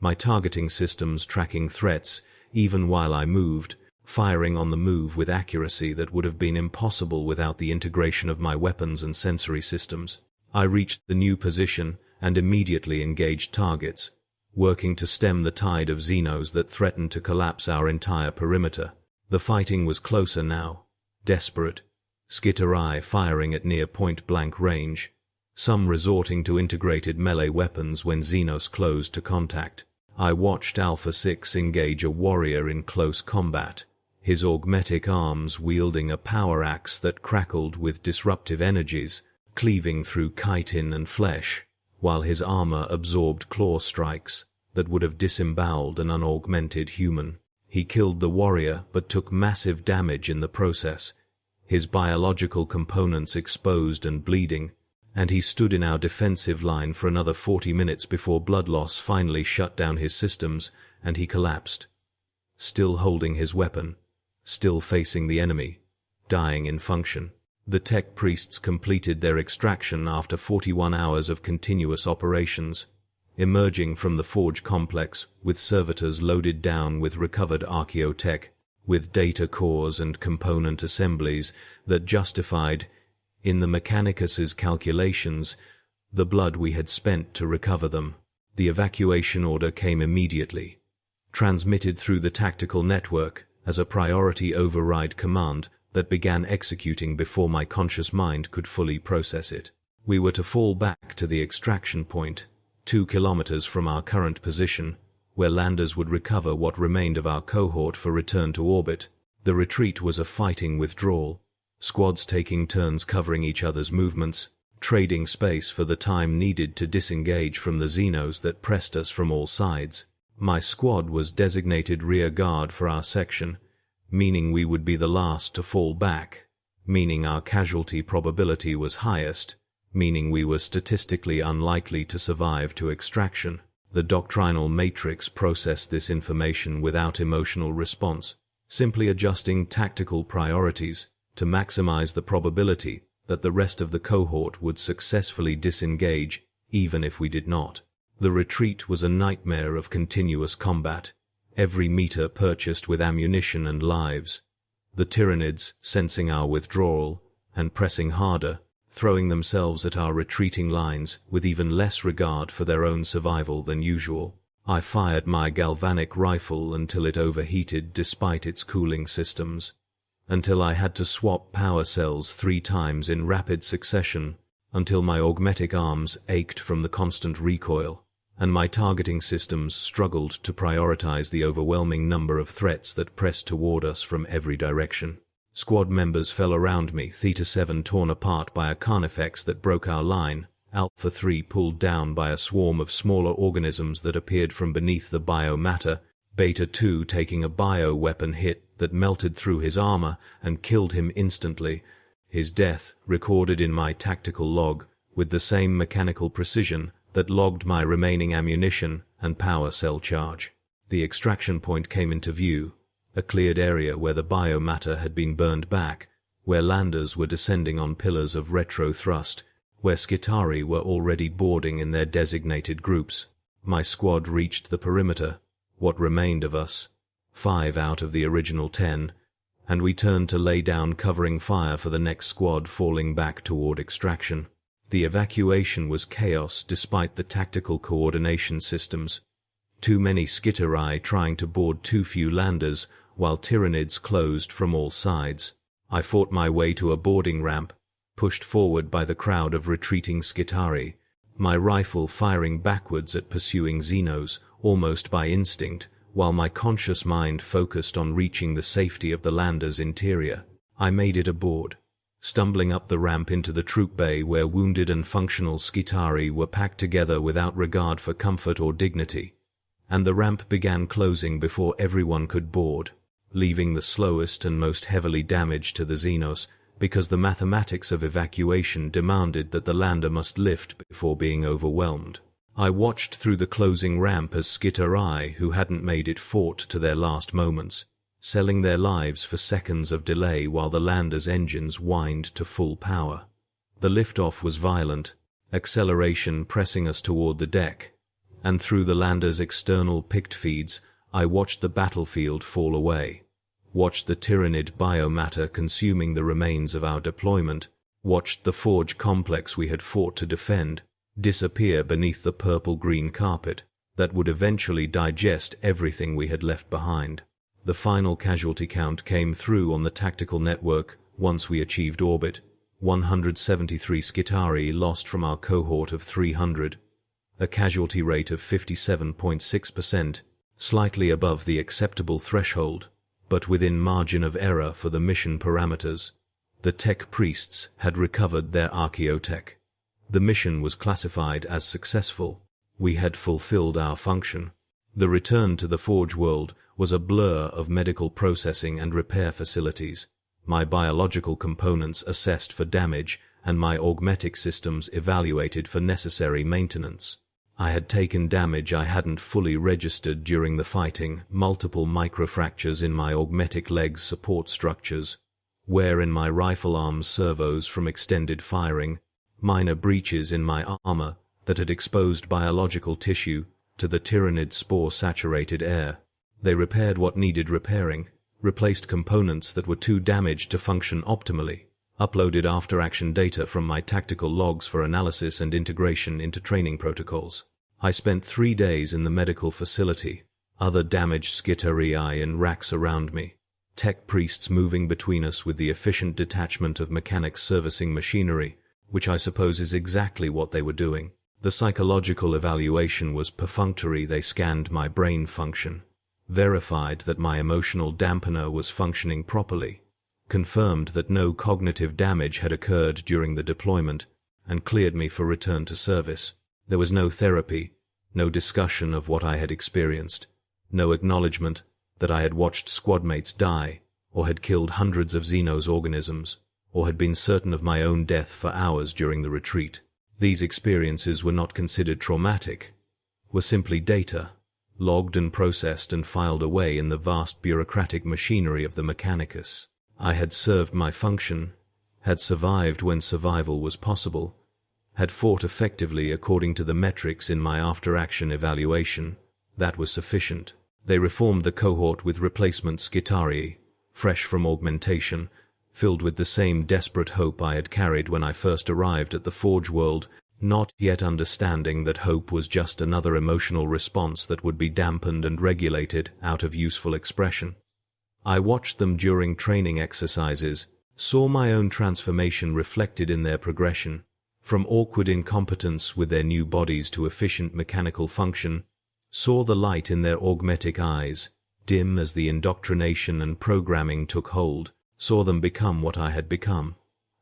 my targeting systems tracking threats even while I moved, firing on the move with accuracy that would have been impossible without the integration of my weapons and sensory systems. I reached the new position and immediately engaged targets, working to stem the tide of Xenos that threatened to collapse our entire perimeter. The fighting was closer now, desperate, Skitarii firing at near point-blank range, some resorting to integrated melee weapons when Xenos closed to contact. I watched Alpha 6 engage a warrior in close combat, his augmetic arms wielding a power axe that crackled with disruptive energies, cleaving through chitin and flesh, while his armor absorbed claw strikes that would have disemboweled an unaugmented human. He killed the warrior but took massive damage in the process, his biological components exposed and bleeding, and he stood in our defensive line for another 40 minutes before blood loss finally shut down his systems and he collapsed, still holding his weapon, still facing the enemy, dying in function. The tech priests completed their extraction after 41 hours of continuous operations, emerging from the forge complex with servitors loaded down with recovered archaeotech, with data cores and component assemblies that justified, in the Mechanicus's calculations, the blood we had spent to recover them. The evacuation order came immediately, transmitted through the tactical network as a priority override command that began executing before my conscious mind could fully process it. We were to fall back to the extraction point, 2 kilometers from our current position, where landers would recover what remained of our cohort for return to orbit. The retreat was a fighting withdrawal, squads taking turns covering each other's movements, trading space for the time needed to disengage from the Xenos that pressed us from all sides. My squad was designated rear guard for our section, meaning we would be the last to fall back, meaning our casualty probability was highest, meaning we were statistically unlikely to survive to extraction. The doctrinal matrix processed this information without emotional response, simply adjusting tactical priorities to maximize the probability that the rest of the cohort would successfully disengage even if we did not. The retreat was a nightmare of continuous combat, every meter purchased with ammunition and lives. The Tyranids, sensing our withdrawal and pressing harder, throwing themselves at our retreating lines with even less regard for their own survival than usual. I fired my galvanic rifle until it overheated despite its cooling systems, until I had to swap power cells 3 times in rapid succession, until my augmetic arms ached from the constant recoil, and my targeting systems struggled to prioritize the overwhelming number of threats that pressed toward us from every direction. Squad members fell around me, Theta 7 torn apart by a carnifex that broke our line, Alpha 3 pulled down by a swarm of smaller organisms that appeared from beneath the biomatter, Beta 2 taking a bio-weapon hit that melted through his armor and killed him instantly, his death recorded in my tactical log with the same mechanical precision that logged my remaining ammunition and power cell charge. The extraction point came into view, a cleared area where the biomatter had been burned back, where landers were descending on pillars of retro-thrust, where Skitarii were already boarding in their designated groups. My squad reached the perimeter, what remained of us, 5 out of the original 10, and we turned to lay down covering fire for the next squad falling back toward extraction. The evacuation was chaos despite the tactical coordination systems. Too many Skitarii trying to board too few landers, while Tyranids closed from all sides. I fought my way to a boarding ramp, pushed forward by the crowd of retreating Skitarii, my rifle firing backwards at pursuing Xenos, almost by instinct, while my conscious mind focused on reaching the safety of the lander's interior. I made it aboard, stumbling up the ramp into the troop bay where wounded and functional Skitarii were packed together without regard for comfort or dignity, and the ramp began closing before everyone could board, leaving the slowest and most heavily damaged to the Xenos, because the mathematics of evacuation demanded that the lander must lift before being overwhelmed. I watched through the closing ramp as Skitarii who hadn't made it fought to their last moments, selling their lives for seconds of delay while the lander's engines whined to full power. The liftoff was violent, acceleration pressing us toward the deck, and through the lander's external pict feeds, I watched the battlefield fall away, watched the Tyranid biomatter consuming the remains of our deployment, watched the forge complex we had fought to defend disappear beneath the purple-green carpet that would eventually digest everything we had left behind. The final casualty count came through on the tactical network once we achieved orbit, 173 Skitarii lost from our cohort of 300, a casualty rate of 57.6%, slightly above the acceptable threshold, but within margin of error for the mission parameters. The tech priests had recovered their archaeotech. The mission was classified as successful. We had fulfilled our function. The return to the Forge world was a blur of medical processing and repair facilities, my biological components assessed for damage, and my augmetic systems evaluated for necessary maintenance. I had taken damage I hadn't fully registered during the fighting, multiple microfractures in my augmetic legs support structures, wear in my rifle arms servos from extended firing, minor breaches in my armor that had exposed biological tissue to the Tyranid spore-saturated air. They repaired what needed repairing, replaced components that were too damaged to function optimally. uploaded after-action data from my tactical logs for analysis and integration into training protocols. I spent 3 days in the medical facility, other damaged Skitarii in racks around me, tech priests moving between us with the efficient detachment of mechanics servicing machinery, which I suppose is exactly what they were doing. The psychological evaluation was perfunctory. They scanned my brain function, verified that my emotional dampener was functioning properly, confirmed that no cognitive damage had occurred during the deployment, and cleared me for return to service. There was no therapy, no discussion of what I had experienced, no acknowledgement that I had watched squadmates die, or had killed hundreds of Xenos organisms, or had been certain of my own death for hours during the retreat. These experiences were not considered traumatic, were simply data, logged and processed and filed away in the vast bureaucratic machinery of the Mechanicus. I had served my function, had survived when survival was possible, had fought effectively according to the metrics in my after-action evaluation. That was sufficient. They reformed the cohort with replacement Skitarii, fresh from augmentation, filled with the same desperate hope I had carried when I first arrived at the Forge world, not yet understanding that hope was just another emotional response that would be dampened and regulated out of useful expression. I watched them during training exercises, saw my own transformation reflected in their progression, from awkward incompetence with their new bodies to efficient mechanical function, saw the light in their augmetic eyes, dim as the indoctrination and programming took hold, saw them become what I had become.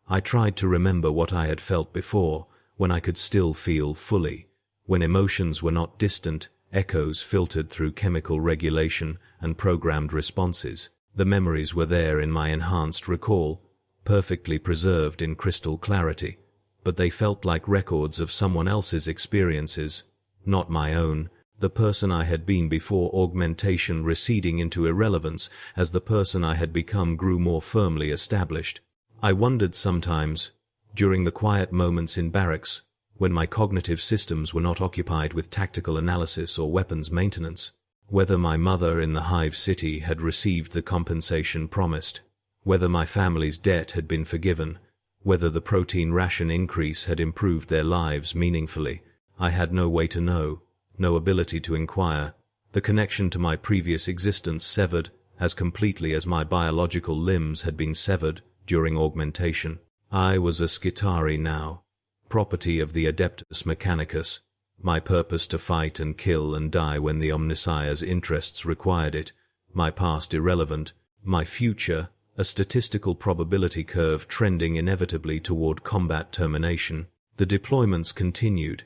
I tried to remember what I had felt before, when I could still feel fully, when emotions were not distant echoes filtered through chemical regulation and programmed responses. The memories were there in my enhanced recall, perfectly preserved in crystal clarity, but they felt like records of someone else's experiences, not my own, the person I had been before augmentation receding into irrelevance as the person I had become grew more firmly established. I wondered sometimes, during the quiet moments in barracks, when my cognitive systems were not occupied with tactical analysis or weapons maintenance, whether my mother in the Hive City had received the compensation promised, whether my family's debt had been forgiven, whether the protein ration increase had improved their lives meaningfully. I had no way to know, no ability to inquire, the connection to my previous existence severed as completely as my biological limbs had been severed during augmentation. I was a Skitarii now, property of the Adeptus Mechanicus, my purpose to fight and kill and die when the Omnissiah's interests required it, my past irrelevant, my future a statistical probability curve trending inevitably toward combat termination. The deployments continued,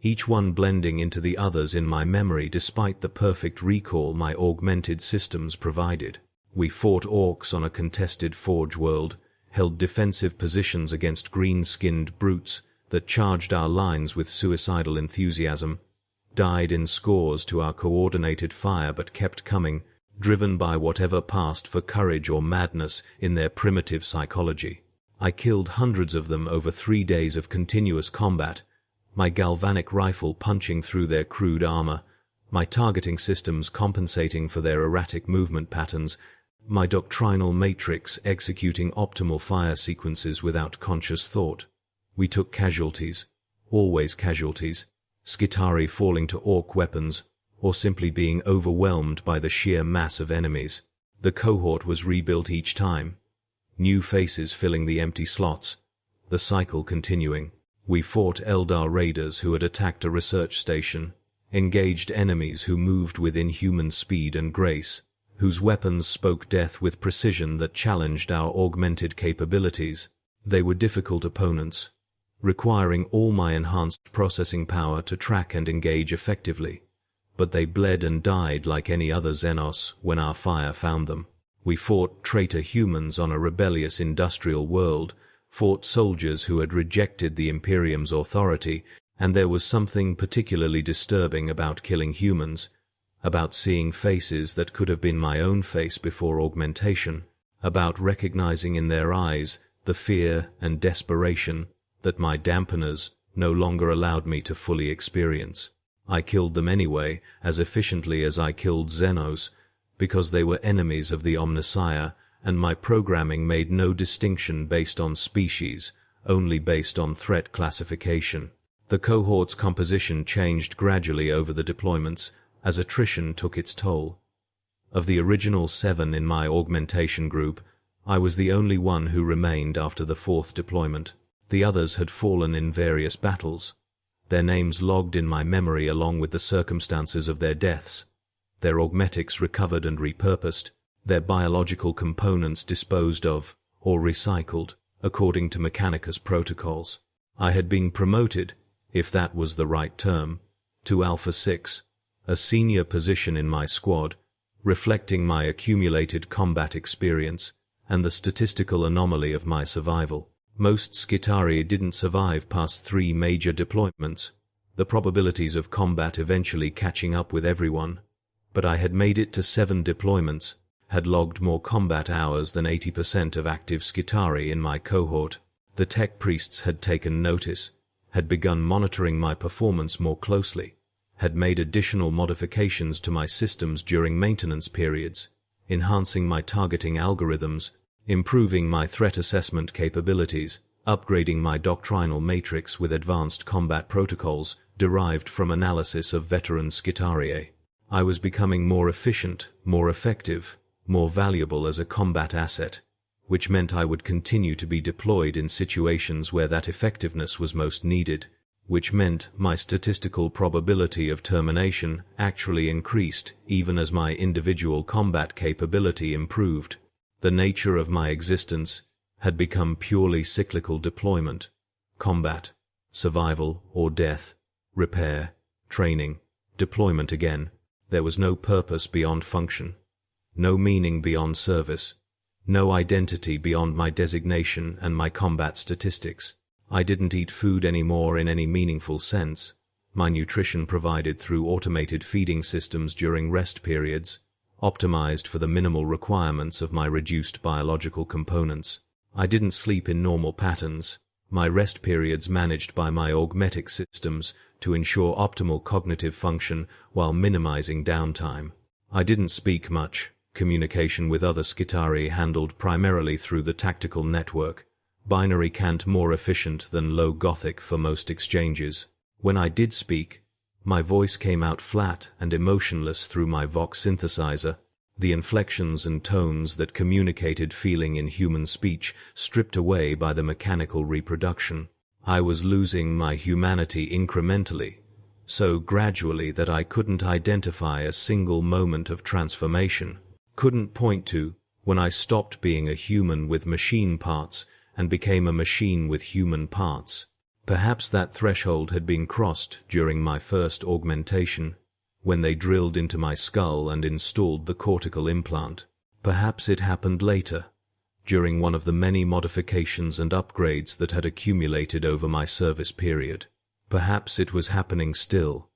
each one blending into the others in my memory despite the perfect recall my augmented systems provided. We fought orcs on a contested Forge world, held defensive positions against green-skinned brutes that charged our lines with suicidal enthusiasm, died in scores to our coordinated fire but kept coming, driven by whatever passed for courage or madness in their primitive psychology. I killed hundreds of them over 3 days of continuous combat, my galvanic rifle punching through their crude armor, my targeting systems compensating for their erratic movement patterns, my doctrinal matrix executing optimal fire sequences without conscious thought. We took casualties, always casualties, Skitarii falling to orc weapons, or simply being overwhelmed by the sheer mass of enemies. The cohort was rebuilt each time, new faces filling the empty slots, the cycle continuing. We fought Eldar raiders who had attacked a research station, engaged enemies who moved with inhuman speed and grace, whose weapons spoke death with precision that challenged our augmented capabilities. They were difficult opponents, requiring all my enhanced processing power to track and engage effectively, but they bled and died like any other Xenos when our fire found them. We fought traitor humans on a rebellious industrial world, fought soldiers who had rejected the Imperium's authority, and there was something particularly disturbing about killing humans, about seeing faces that could have been my own face before augmentation, about recognizing in their eyes the fear and desperation that my dampeners no longer allowed me to fully experience. I killed them anyway, as efficiently as I killed Xenos, because they were enemies of the Omnissiah and my programming made no distinction based on species, only based on threat classification. The cohort's composition changed gradually over the deployments as attrition took its toll. Of the original 7 in my augmentation group, I was the only one who remained after the 4th deployment. The others had fallen in various battles, their names logged in my memory along with the circumstances of their deaths, their augmetics recovered and repurposed, their biological components disposed of or recycled according to Mechanicus protocols. I had been promoted, if that was the right term, to Alpha 6, a senior position in my squad, reflecting my accumulated combat experience and the statistical anomaly of my survival. Most Skitarii didn't survive past 3 major deployments, the probabilities of combat eventually catching up with everyone, but I had made it to 7 deployments, had logged more combat hours than 80% of active Skitarii in my cohort. The tech priests had taken notice, had begun monitoring my performance more closely, had made additional modifications to my systems during maintenance periods, enhancing my targeting algorithms, improving my threat assessment capabilities, upgrading my doctrinal matrix with advanced combat protocols derived from analysis of veteran Skitarii. I was becoming more efficient, more effective, more valuable as a combat asset, which meant I would continue to be deployed in situations where that effectiveness was most needed, which meant my statistical probability of termination actually increased even as my individual combat capability improved. The nature of my existence had become purely cyclical deployment, combat, survival or death, repair, training, deployment again. There was no purpose beyond function, no meaning beyond service, no identity beyond my designation and my combat statistics. I didn't eat food anymore in any meaningful sense, my nutrition provided through automated feeding systems during rest periods, optimized for the minimal requirements of my reduced biological components. I didn't sleep in normal patterns, my rest periods managed by my augmetic systems to ensure optimal cognitive function while minimizing downtime. I didn't speak much, communication with other Skitarii handled primarily through the tactical network, binary cant more efficient than low Gothic for most exchanges. When I did speak, my voice came out flat and emotionless through my Vox synthesizer, the inflections and tones that communicated feeling in human speech stripped away by the mechanical reproduction. I was losing my humanity incrementally, so gradually that I couldn't identify a single moment of transformation, couldn't point to when I stopped being a human with machine parts and became a machine with human parts. Perhaps that threshold had been crossed during my first augmentation, when they drilled into my skull and installed the cortical implant. Perhaps it happened later, during one of the many modifications and upgrades that had accumulated over my service period. Perhaps it was happening still,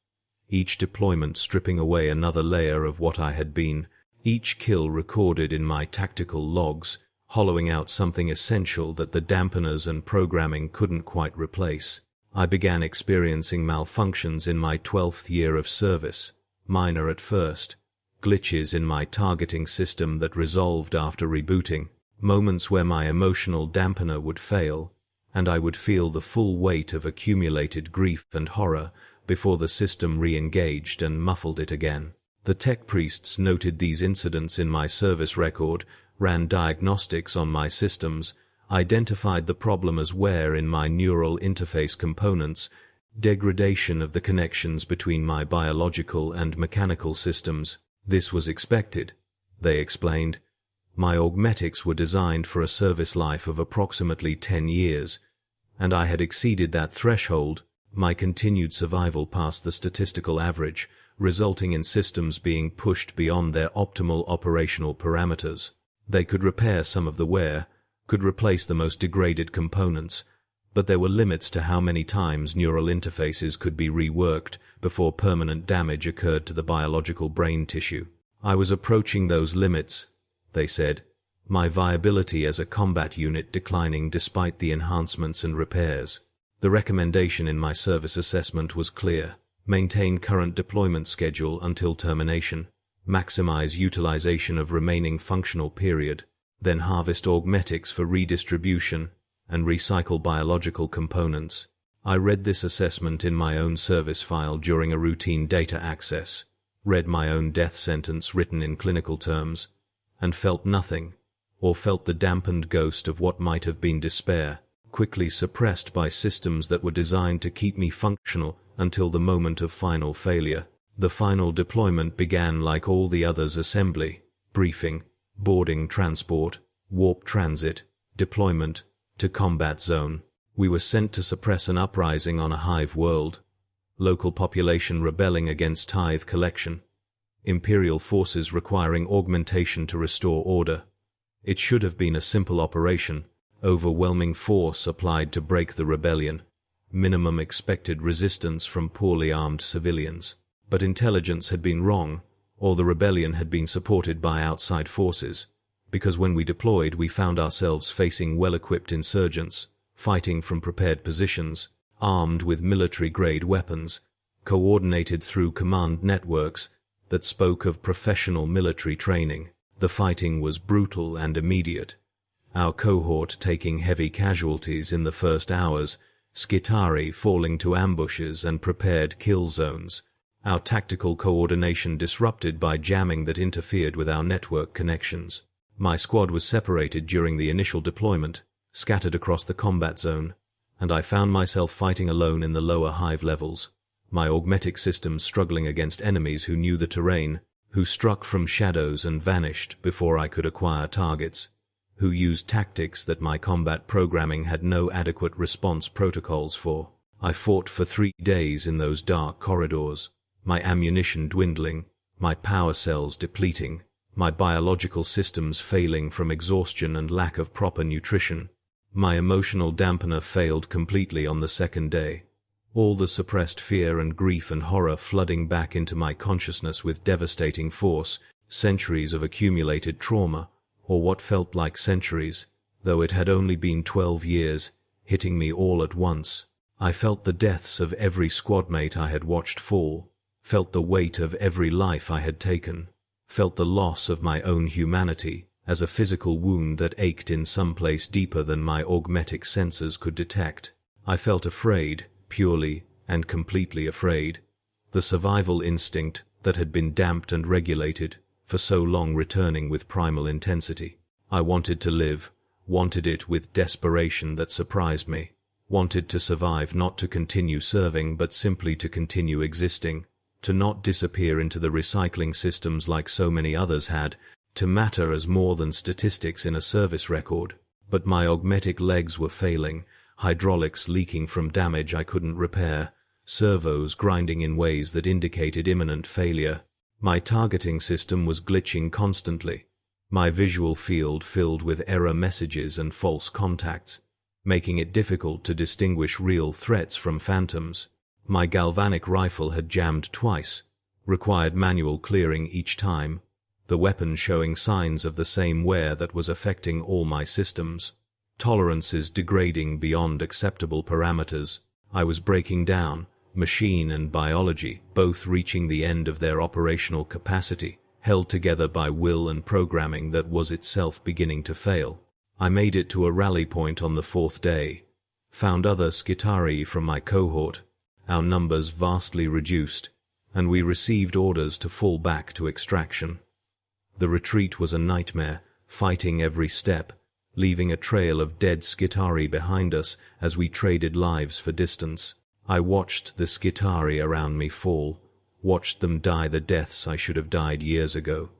each deployment stripping away another layer of what I had been, each kill recorded in my tactical logs, hollowing out something essential that the dampeners and programming couldn't quite replace. I began experiencing malfunctions in my 12th year of service, minor at first, glitches in my targeting system that resolved after rebooting, moments where my emotional dampener would fail, and I would feel the full weight of accumulated grief and horror before the system re-engaged and muffled it again. The tech priests noted these incidents in my service record, ran diagnostics on my systems, identified the problem as wear in my neural interface components, degradation of the connections between my biological and mechanical systems. This was expected, they explained. My augmetics were designed for a service life of approximately 10 years, and I had exceeded that threshold, my continued survival past the statistical average, resulting in systems being pushed beyond their optimal operational parameters. They could repair some of the wear, could replace the most degraded components, but there were limits to how many times neural interfaces could be reworked before permanent damage occurred to the biological brain tissue. I was approaching those limits, they said, my viability as a combat unit declining despite the enhancements and repairs. The recommendation in my service assessment was clear: maintain current deployment schedule until termination, maximize utilization of remaining functional period, then harvest augmetics for redistribution, and recycle biological components. I read this assessment in my own service file during a routine data access, read my own death sentence written in clinical terms, and felt nothing, or felt the dampened ghost of what might have been despair, quickly suppressed by systems that were designed to keep me functional until the moment of final failure. The final deployment began like all the others: assembly, briefing, boarding transport, warp transit, deployment, to combat zone. We were sent to suppress an uprising on a hive world, local population rebelling against tithe collection, Imperial forces requiring augmentation to restore order. It should have been a simple operation, overwhelming force applied to break the rebellion, minimum expected resistance from poorly armed civilians. But intelligence had been wrong, or the rebellion had been supported by outside forces, because when we deployed we found ourselves facing well-equipped insurgents, fighting from prepared positions, armed with military-grade weapons, coordinated through command networks that spoke of professional military training. The fighting was brutal and immediate, our cohort taking heavy casualties in the first hours, Skitarii falling to ambushes and prepared kill zones, our tactical coordination disrupted by jamming that interfered with our network connections. My squad was separated during the initial deployment, scattered across the combat zone, and I found myself fighting alone in the lower hive levels, my augmetic systems struggling against enemies who knew the terrain, who struck from shadows and vanished before I could acquire targets, who used tactics that my combat programming had no adequate response protocols for. I fought for 3 days in those dark corridors, my ammunition dwindling, my power cells depleting, my biological systems failing from exhaustion and lack of proper nutrition. My emotional dampener failed completely on the second day, all the suppressed fear and grief and horror flooding back into my consciousness with devastating force, centuries of accumulated trauma, or what felt like centuries, though it had only been 12 years, hitting me all at once. I felt the deaths of every squadmate I had watched fall, felt the weight of every life I had taken, felt the loss of my own humanity as a physical wound that ached in some place deeper than my augmetic senses could detect. I felt afraid, purely and completely afraid. The survival instinct that had been damped and regulated for so long returning with primal intensity. I wanted to live, wanted it with desperation that surprised me, wanted to survive, not to continue serving but simply to continue existing, to not disappear into the recycling systems like so many others had, to matter as more than statistics in a service record. But my augmetic legs were failing, hydraulics leaking from damage I couldn't repair, servos grinding in ways that indicated imminent failure. My targeting system was glitching constantly, my visual field filled with error messages and false contacts, making it difficult to distinguish real threats from phantoms. My galvanic rifle had jammed twice, required manual clearing each time, the weapon showing signs of the same wear that was affecting all my systems. Tolerances degrading beyond acceptable parameters. I was breaking down, machine and biology both reaching the end of their operational capacity, held together by will and programming that was itself beginning to fail. I made it to a rally point on the 4th day, found other Skitarii from my cohort, our numbers vastly reduced, and we received orders to fall back to extraction. The retreat was a nightmare, fighting every step, leaving a trail of dead Skitarii behind us as we traded lives for distance. I watched the Skitarii around me fall, watched them die the deaths I should have died years ago,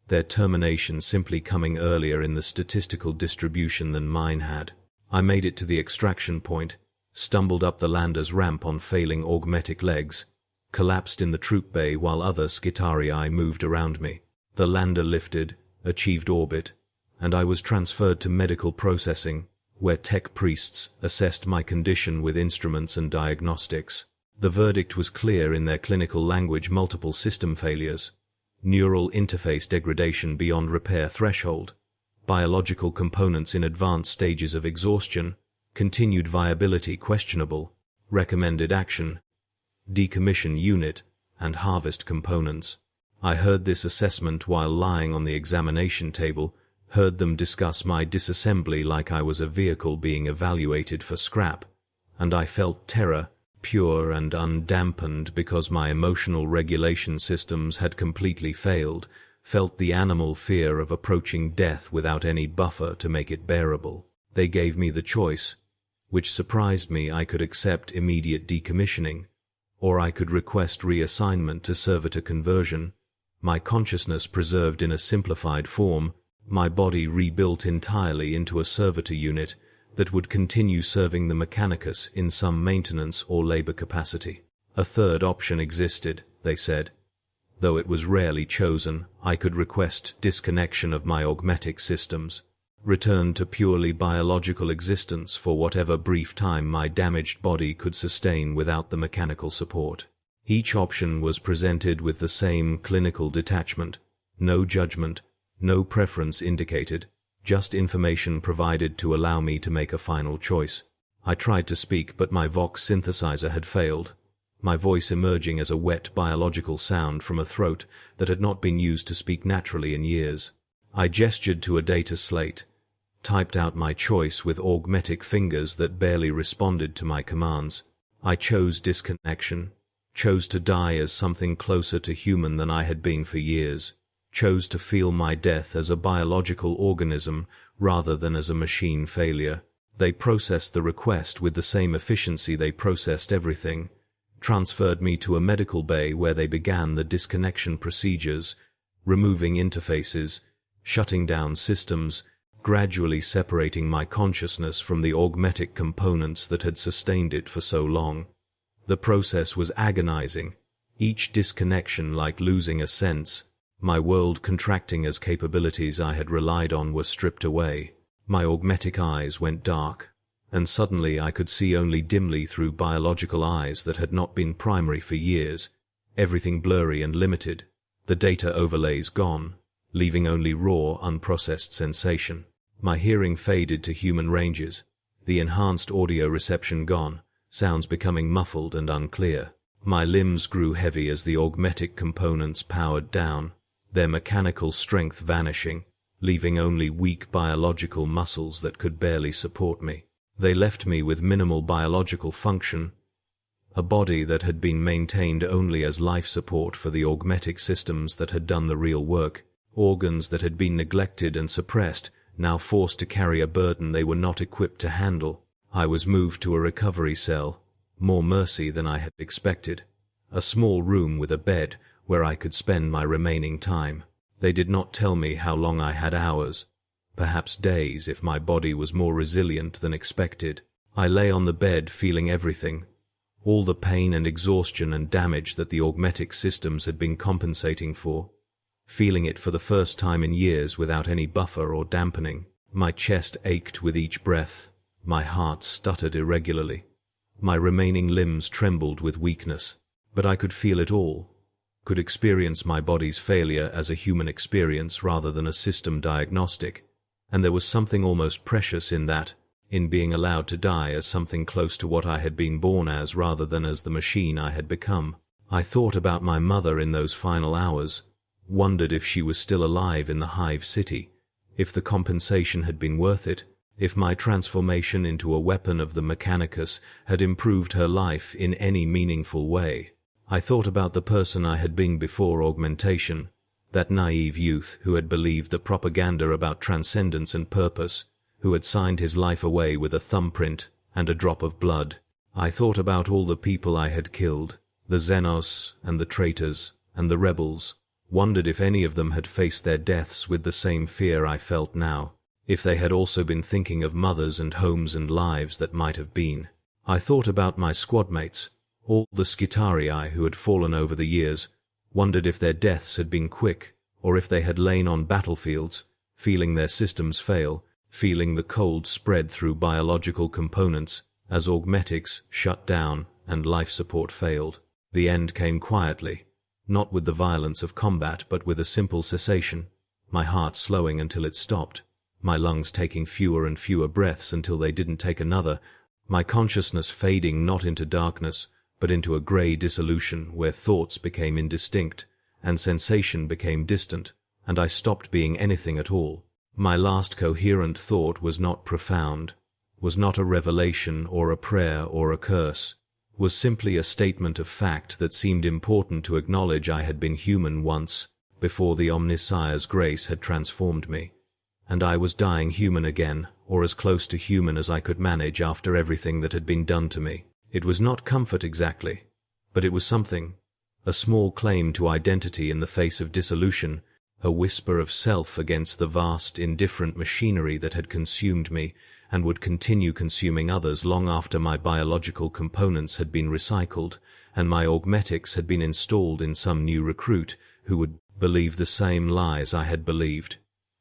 their termination simply coming earlier in the statistical distribution than mine had. I made it to the extraction point, stumbled up the lander's ramp on failing augmetic legs, collapsed in the troop bay while other Skitarii moved around me. The lander lifted, achieved orbit, and I was transferred to medical processing, where tech priests assessed my condition with instruments and diagnostics. The verdict was clear in their clinical language: multiple system failures, neural interface degradation beyond repair threshold, biological components in advanced stages of exhaustion, continued viability questionable, recommended action, decommission unit, and harvest components. I heard this assessment while lying on the examination table, heard them discuss my disassembly like I was a vehicle being evaluated for scrap, and I felt terror, pure and undampened because my emotional regulation systems had completely failed, felt the animal fear of approaching death without any buffer to make it bearable. They gave me the choice, which surprised me. I could accept immediate decommissioning, or I could request reassignment to servitor conversion, my consciousness preserved in a simplified form, my body rebuilt entirely into a servitor unit that would continue serving the Mechanicus in some maintenance or labor capacity. A third option existed, they said. Though it was rarely chosen, I could request disconnection of my augmetic systems, return to purely biological existence for whatever brief time my damaged body could sustain without the mechanical support. Each option was presented with the same clinical detachment, no judgment, no preference indicated, just information provided to allow me to make a final choice. I tried to speak, but my Vox synthesizer had failed, my voice emerging as a wet biological sound from a throat that had not been used to speak naturally in years. I gestured to a data slate, typed out my choice with augmetic fingers that barely responded to my commands. I chose disconnection, chose to die as something closer to human than I had been for years, chose to feel my death as a biological organism rather than as a machine failure. They processed the request with the same efficiency they processed everything, transferred me to a medical bay where they began the disconnection procedures, removing interfaces, shutting down systems, gradually separating my consciousness from the augmetic components that had sustained it for so long. The process was agonizing, each disconnection like losing a sense, my world contracting as capabilities I had relied on were stripped away. My augmetic eyes went dark, and suddenly I could see only dimly through biological eyes that had not been primary for years, everything blurry and limited, the data overlays gone, leaving only raw, unprocessed sensation. My hearing faded to human ranges, the enhanced audio reception gone, sounds becoming muffled and unclear. My limbs grew heavy as the augmetic components powered down, their mechanical strength vanishing, leaving only weak biological muscles that could barely support me. They left me with minimal biological function, a body that had been maintained only as life support for the augmetic systems that had done the real work, organs that had been neglected and suppressed, now forced to carry a burden they were not equipped to handle. I was moved to a recovery cell, more mercy than I had expected, a small room with a bed where I could spend my remaining time. They did not tell me how long I had. Hours, perhaps days if my body was more resilient than expected. I lay on the bed feeling everything, all the pain and exhaustion and damage that the augmetic systems had been compensating for, feeling it for the first time in years without any buffer or dampening. My chest ached with each breath, my heart stuttered irregularly, my remaining limbs trembled with weakness, but I could feel it all, could experience my body's failure as a human experience rather than a system diagnostic, and there was something almost precious in that, in being allowed to die as something close to what I had been born as rather than as the machine I had become. I thought about my mother in those final hours, wondered if she was still alive in the Hive City, if the compensation had been worth it, if my transformation into a weapon of the Mechanicus had improved her life in any meaningful way. I thought about the person I had been before augmentation, that naive youth who had believed the propaganda about transcendence and purpose, who had signed his life away with a thumbprint and a drop of blood. I thought about all the people I had killed, the Xenos and the traitors and the rebels, wondered if any of them had faced their deaths with the same fear I felt now, if they had also been thinking of mothers and homes and lives that might have been. I thought about my squadmates, all the Skitarii who had fallen over the years, wondered if their deaths had been quick, or if they had lain on battlefields, feeling their systems fail, feeling the cold spread through biological components as augmetics shut down and life support failed. The end came quietly, not with the violence of combat but with a simple cessation, my heart slowing until it stopped, my lungs taking fewer and fewer breaths until they didn't take another, my consciousness fading not into darkness, but into a grey dissolution where thoughts became indistinct, and sensation became distant, and I stopped being anything at all. My last coherent thought was not profound, was not a revelation or a prayer or a curse, was simply a statement of fact that seemed important to acknowledge. I had been human once, before the Omnissiah's grace had transformed me, and I was dying human again, or as close to human as I could manage after everything that had been done to me. It was not comfort exactly, but it was something, a small claim to identity in the face of dissolution, a whisper of self against the vast, indifferent machinery that had consumed me and would continue consuming others long after my biological components had been recycled and my augmetics had been installed in some new recruit who would believe the same lies I had believed,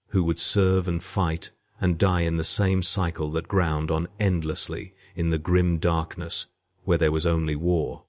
who would serve and fight and die in the same cycle that ground on endlessly in the grim darkness where there was only war.